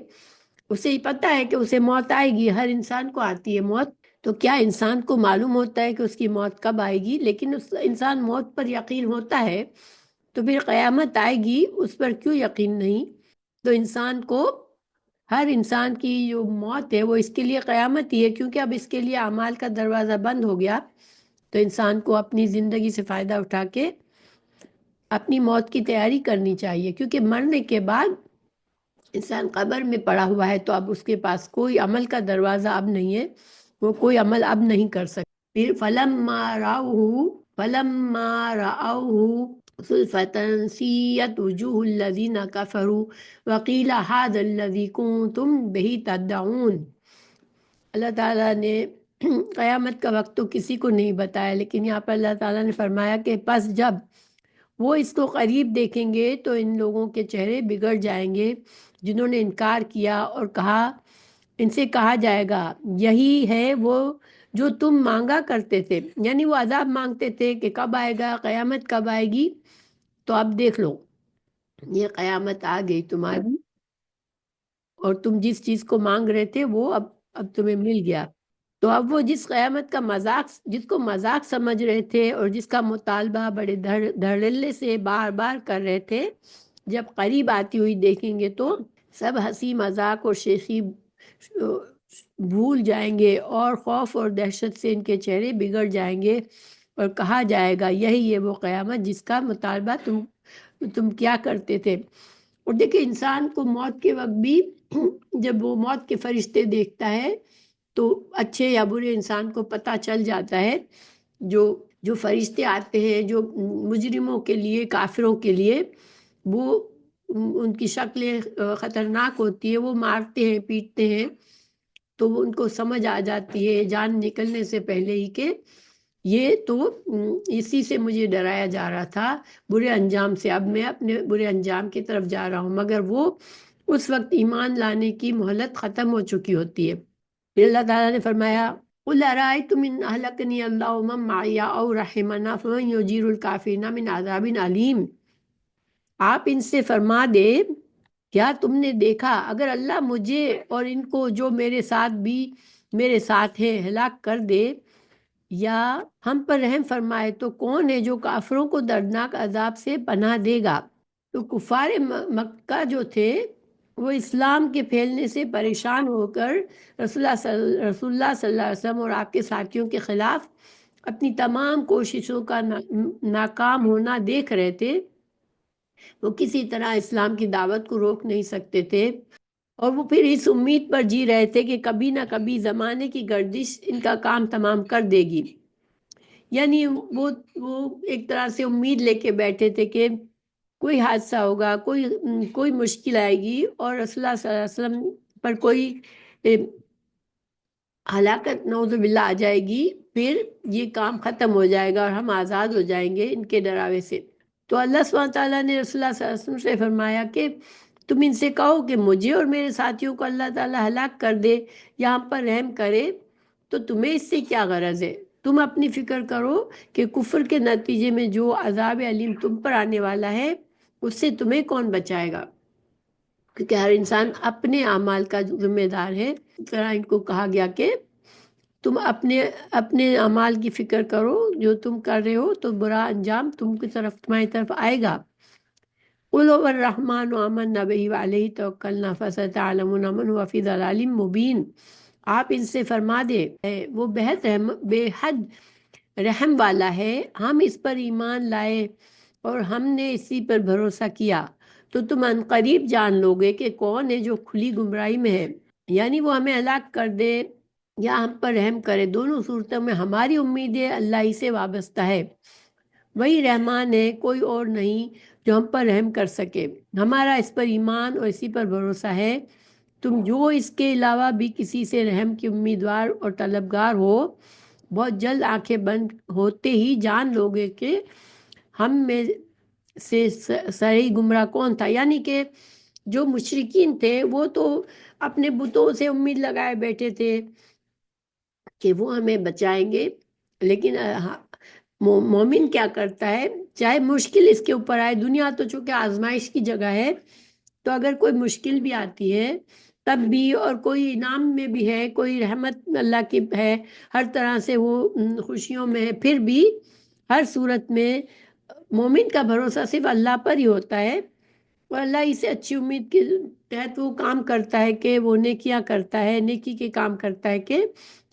اسے پتہ ہے کہ اسے موت آئے گی، ہر انسان کو آتی ہے موت، تو کیا انسان کو معلوم ہوتا ہے کہ اس کی موت کب آئے گی؟ لیکن اس انسان موت پر یقین ہوتا ہے، تو پھر قیامت آئے گی اس پر کیوں یقین نہیں؟ تو انسان کو، ہر انسان کی جو موت ہے وہ اس کے لیے قیامت ہی ہے، کیونکہ اب اس کے لیے اعمال کا دروازہ بند ہو گیا۔ تو انسان کو اپنی زندگی سے فائدہ اٹھا کے اپنی موت کی تیاری کرنی چاہیے، کیونکہ مرنے کے بعد انسان قبر میں پڑا ہوا ہے، تو اب اس کے پاس کوئی عمل کا دروازہ اب نہیں ہے، وہ کوئی عمل اب نہیں کر سکتا۔ پھر فلما رأوه زلفة سیئت وجوہ الذین کفروا وقیل هذا الذی کنتم به تدعون۔ اللہ تعالیٰ نے قیامت کا وقت تو کسی کو نہیں بتایا، لیکن یہاں پر اللہ تعالیٰ نے فرمایا کہ پس جب وہ اس کو قریب دیکھیں گے تو ان لوگوں کے چہرے بگڑ جائیں گے جنہوں نے انکار کیا، اور ان سے کہا جائے گا یہی ہے وہ جو تم مانگا کرتے تھے، یعنی وہ عذاب مانگتے تھے کہ کب آئے گا، قیامت کب آئے گی، تو اب دیکھ لو یہ قیامت آ گئی تمہاری، اور تم جس چیز کو مانگ رہے تھے وہ اب تمہیں مل گیا۔ تو اب وہ جس کو مذاق سمجھ رہے تھے اور جس کا مطالبہ بڑے دھڑلے سے بار بار کر رہے تھے، جب قریب آتی ہوئی دیکھیں گے تو سب ہنسی مذاق اور شیخی بھول جائیں گے، اور خوف اور دہشت سے ان کے چہرے بگڑ جائیں گے، اور کہا جائے گا یہی ہے وہ قیامت جس کا مطالبہ تم کیا کرتے تھے۔ اور دیکھیں انسان کو موت کے وقت بھی جب وہ موت کے فرشتے دیکھتا ہے تو اچھے یا برے انسان کو پتہ چل جاتا ہے۔ جو فرشتے آتے ہیں جو مجرموں کے لیے، کافروں کے لیے، وہ ان کی شکلیں خطرناک ہوتی ہے، وہ مارتے ہیں، پیٹتے ہیں، تو وہ ان کو سمجھ آ جاتی ہے جان نکلنے سے پہلے ہی کہ یہ تو اسی سے مجھے ڈرایا جا رہا تھا، برے انجام سے، اب میں اپنے برے انجام کی طرف جا رہا ہوں، مگر وہ اس وقت ایمان لانے کی مہلت ختم ہو چکی ہوتی ہے۔ پھر اللہ تعالیٰ نے فرمایا قُلْ أَرَأَيْتُمْ إِنْ أَهْلَكَنِيَ اللَّهُ وَمَن مَّعِيَ أَوْ رَحِمَنَا فَمَن يُجِيرُ الْكَافِرِينَ مِنْ عَذَابٍ أَلِيمٍ۔ آپ ان سے فرما دے کیا تم نے دیکھا اگر اللہ مجھے اور ان کو جو میرے ساتھ ہے ہلاک کر دے یا ہم پر رحم فرمائے، تو کون ہے جو کافروں کو دردناک عذاب سے پناہ دے گا؟ تو کفار مکہ جو تھے وہ اسلام کے پھیلنے سے پریشان ہو کر رسول اللہ صلی اللہ علیہ وسلم اور آپ کے ساتھیوں کے خلاف اپنی تمام کوششوں کا ناکام ہونا دیکھ رہے تھے۔ وہ کسی طرح اسلام کی دعوت کو روک نہیں سکتے تھے، اور وہ پھر اس امید پر جی رہے تھے کہ کبھی نہ کبھی زمانے کی گردش ان کا کام تمام کر دے گی، یعنی وہ ایک طرح سے امید لے کے بیٹھے تھے کہ کوئی حادثہ ہوگا، کوئی مشکل آئے گی، اور رسول اللہ صلی اللہ علیہ وسلم پر کوئی ہلاکت نعوذ باللہ آ جائے گی، پھر یہ کام ختم ہو جائے گا اور ہم آزاد ہو جائیں گے ان کے ڈراوے سے۔ تو اللہ سبحانہ تعالیٰ نے رسول اللہ صلی اللہ علیہ وسلم سے فرمایا کہ تم ان سے کہو کہ مجھے اور میرے ساتھیوں کو اللہ تعالیٰ ہلاک کر دے یا ہم پر رحم کرے، تو تمہیں اس سے کیا غرض ہے؟ تم اپنی فکر کرو کہ کفر کے نتیجے میں جو عذاب علیم تم پر آنے والا ہے اس سے تمہیں کون بچائے گا، کیونکہ ہر انسان اپنے اعمال کا ذمہ دار ہے۔ اس طرح ان کو کہا گیا کہ تم اپنے اپنے اعمال کی فکر کرو، جو تم کر رہے ہو تو برا انجام تمہاری طرف آئے گا۔ قل هو الرحمن آمنا به وعلیہ توکلنا فستعلمون من هو فی ضلال مبین۔ آپ ان سے فرما دے وہ بے حد رحم والا ہے، ہم اس پر ایمان لائے اور ہم نے اسی پر بھروسہ کیا، تو تم ان قریب جان لوگے کہ کون ہے جو کھلی گمراہی میں ہے، یعنی وہ ہمیں ہلاک کر دے یا ہم پر رحم کرے، دونوں صورتوں میں ہماری امید ہے اللہ ہی سے وابستہ ہے، وہی رحمان ہے، کوئی اور نہیں جو ہم پر رحم کر سکے، ہمارا اس پر ایمان اور اسی پر بھروسہ ہے۔ تم جو اس کے علاوہ بھی کسی سے رحم کی امیدوار اور طلبگار ہو، بہت جلد آنکھیں بند ہوتے ہی جان لوگے کہ ہم میں سے صحیح گمراہ کون تھا، یعنی کہ جو مشرکین تھے وہ تو اپنے بتوں سے امید لگائے بیٹھے تھے کہ وہ ہمیں بچائیں گے، لیکن مومن کیا کرتا ہے، چاہے مشکل اس کے اوپر آئے، دنیا تو چونکہ آزمائش کی جگہ ہے، تو اگر کوئی مشکل بھی آتی ہے تب بھی، اور کوئی انعام میں بھی ہے، کوئی رحمت اللہ کی ہے، ہر طرح سے وہ خوشیوں میں ہے، پھر بھی ہر صورت میں مومن کا بھروسہ صرف اللہ پر ہی ہوتا ہے، اور اللہ ہی سے اچھی امید کے تحت وہ کام کرتا ہے کہ وہ نیکیاں کرتا ہے، نیکی کے کام کرتا ہے کہ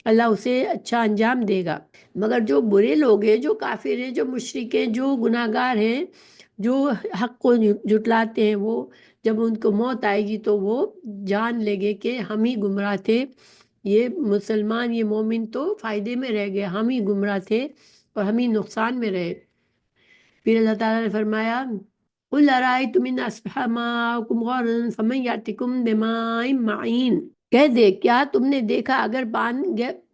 اللہ اسے اچھا انجام دے گا۔ مگر جو برے لوگ ہیں، جو کافر ہیں، جو مشرک ہیں، جو گناہ گار ہیں، جو حق کو جھٹلاتے ہیں، وہ جب ان کو موت آئے گی تو وہ جان لیں گے کہ ہم ہی گمراہ تھے، یہ مسلمان، یہ مومن تو فائدے میں رہ گئے، ہم ہی گمراہ تھے اور ہم ہی نقصان میں رہے۔ پھر اللہ تعالیٰ نے فرمایا قُلْ أَرَأَيْتُمْ إِنْ أَصْبَحَ مَاؤُكُمْ غَوْرًا فَمَنْ يَأْتِكُمْ بِمَاءٍ مَعِينٍ۔ کہہ دے کیا تم نے دیکھا اگر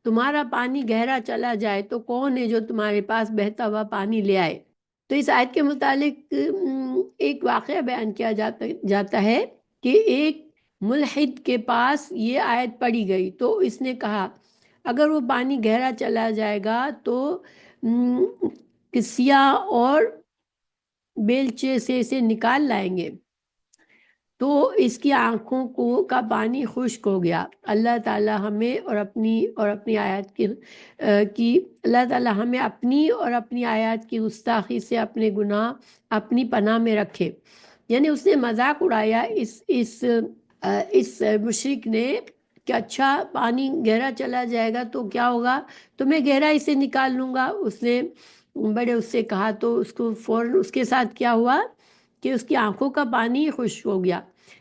تمہارا پانی گہرا چلا جائے تو کون ہے جو تمہارے پاس بہتا ہوا پانی لے آئے۔ تو اس آیت کے متعلق ایک واقعہ بیان کیا جاتا ہے کہ ایک ملحد کے پاس یہ آیت پڑھی گئی تو اس نے کہا اگر وہ پانی گہرا چلا جائے گا تو سیاح اور بیلچے سے اسے نکال لائیں گے، تو اس کی آنکھوں کا پانی خشک ہو گیا۔ اللہ تعالیٰ ہمیں اور اپنی آیات کی اللہ تعالیٰ ہمیں اپنی اور اپنی آیات کی گستاخی سے اپنے گناہ اپنی پناہ میں رکھے۔ یعنی اس نے مذاق اڑایا اس مشرک نے کہ اچھا پانی گہرا چلا جائے گا تو کیا ہوگا، تو میں گہرائی سے نکال لوں گا۔ اس نے بڑے اس سے کہا تو اس کو فوراً اس کے ساتھ کیا ہوا کہ اس کی آنکھوں کا پانی خشک ہو گیا۔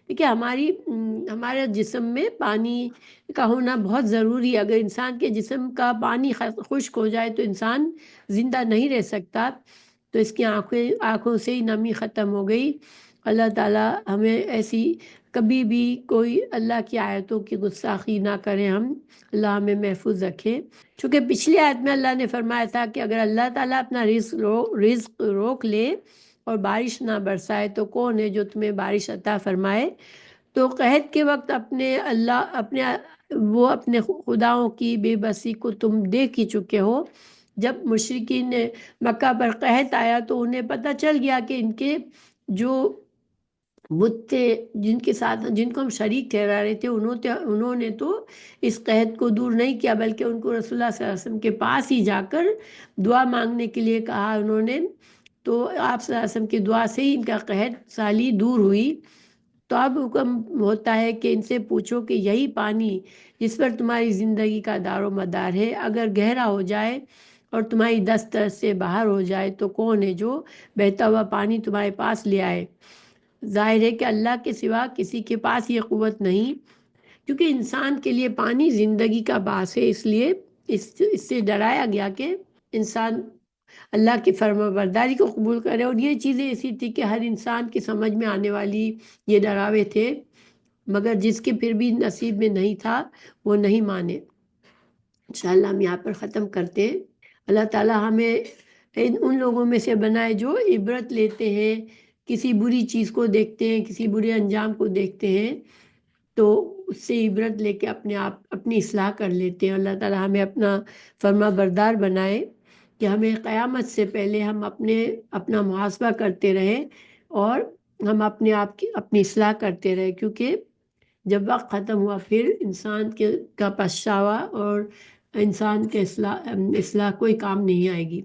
دیکھیے ہمارے جسم میں پانی کا ہونا بہت ضروری ہے، اگر انسان کے جسم کا پانی خشک ہو جائے تو انسان زندہ نہیں رہ سکتا، تو اس کی آنکھوں سے ہی نمی ختم ہو گئی۔ اللہ تعالیٰ ہمیں ایسی کبھی بھی کوئی اللہ کی آیتوں کی گستاخی نہ کریں، اللہ ہمیں محفوظ رکھے۔ چونکہ پچھلی آیت میں اللہ نے فرمایا تھا کہ اگر اللہ تعالیٰ اپنا رزق روک لے اور بارش نہ برسائے تو کون ہے جو تمہیں بارش عطا فرمائے۔ تو قحط کے وقت اپنے خداؤں کی بے بسی کو تم دیکھ ہی چکے ہو۔ جب مشرکین نے مکہ پر قحط آیا تو انہیں پتہ چل گیا کہ ان کے جو بت تھے جن کو ہم شریک ٹھہرا رہے تھے، انہوں نے تو اس قحط کو دور نہیں کیا، بلکہ ان کو رسول اللہ صلی اللہ علیہ وسلم کے پاس ہی جا کر دعا مانگنے کے لیے کہا انہوں نے، تو آپ صلی اللہ علیہ وسلم کی دعا سے ہی ان کا قحط سالی دور ہوئی۔ تو اب حکم ہوتا ہے کہ ان سے پوچھو کہ یہی پانی جس پر تمہاری زندگی کا دار و مدار ہے اگر گہرا ہو جائے اور تمہاری دسترس سے باہر ہو جائے تو کون ہے جو بہتا ہوا پانی تمہارے پاس لے آئے۔ ظاہر ہے کہ اللہ کے سوا کسی کے پاس یہ قوت نہیں، کیونکہ انسان کے لیے پانی زندگی کا باعث ہے، اس لیے اس سے ڈرایا گیا کہ انسان اللہ کی فرما برداری کو قبول کرے، اور یہ چیزیں ایسی تھی کہ ہر انسان کی سمجھ میں آنے والی یہ ڈراوے تھے، مگر جس کے پھر بھی نصیب میں نہیں تھا وہ نہیں مانے۔ انشاءاللہ ہم یہاں پر ختم کرتے ہیں۔ اللہ تعالیٰ ہمیں ان لوگوں میں سے بنائے جو عبرت لیتے ہیں، کسی بری چیز کو دیکھتے ہیں، کسی برے انجام کو دیکھتے ہیں تو اس سے عبرت لے کے اپنی اصلاح کر لیتے ہیں۔ اللہ تعالیٰ ہمیں اپنا فرما بردار بنائے کہ ہمیں قیامت سے پہلے ہم اپنا محاسبہ کرتے رہیں اور ہم اپنے آپ کی اپنی اصلاح کرتے رہیں، کیونکہ جب وقت ختم ہوا پھر انسان کا پچھتاوا اور انسان کے اصلاح کوئی کام نہیں آئے گی۔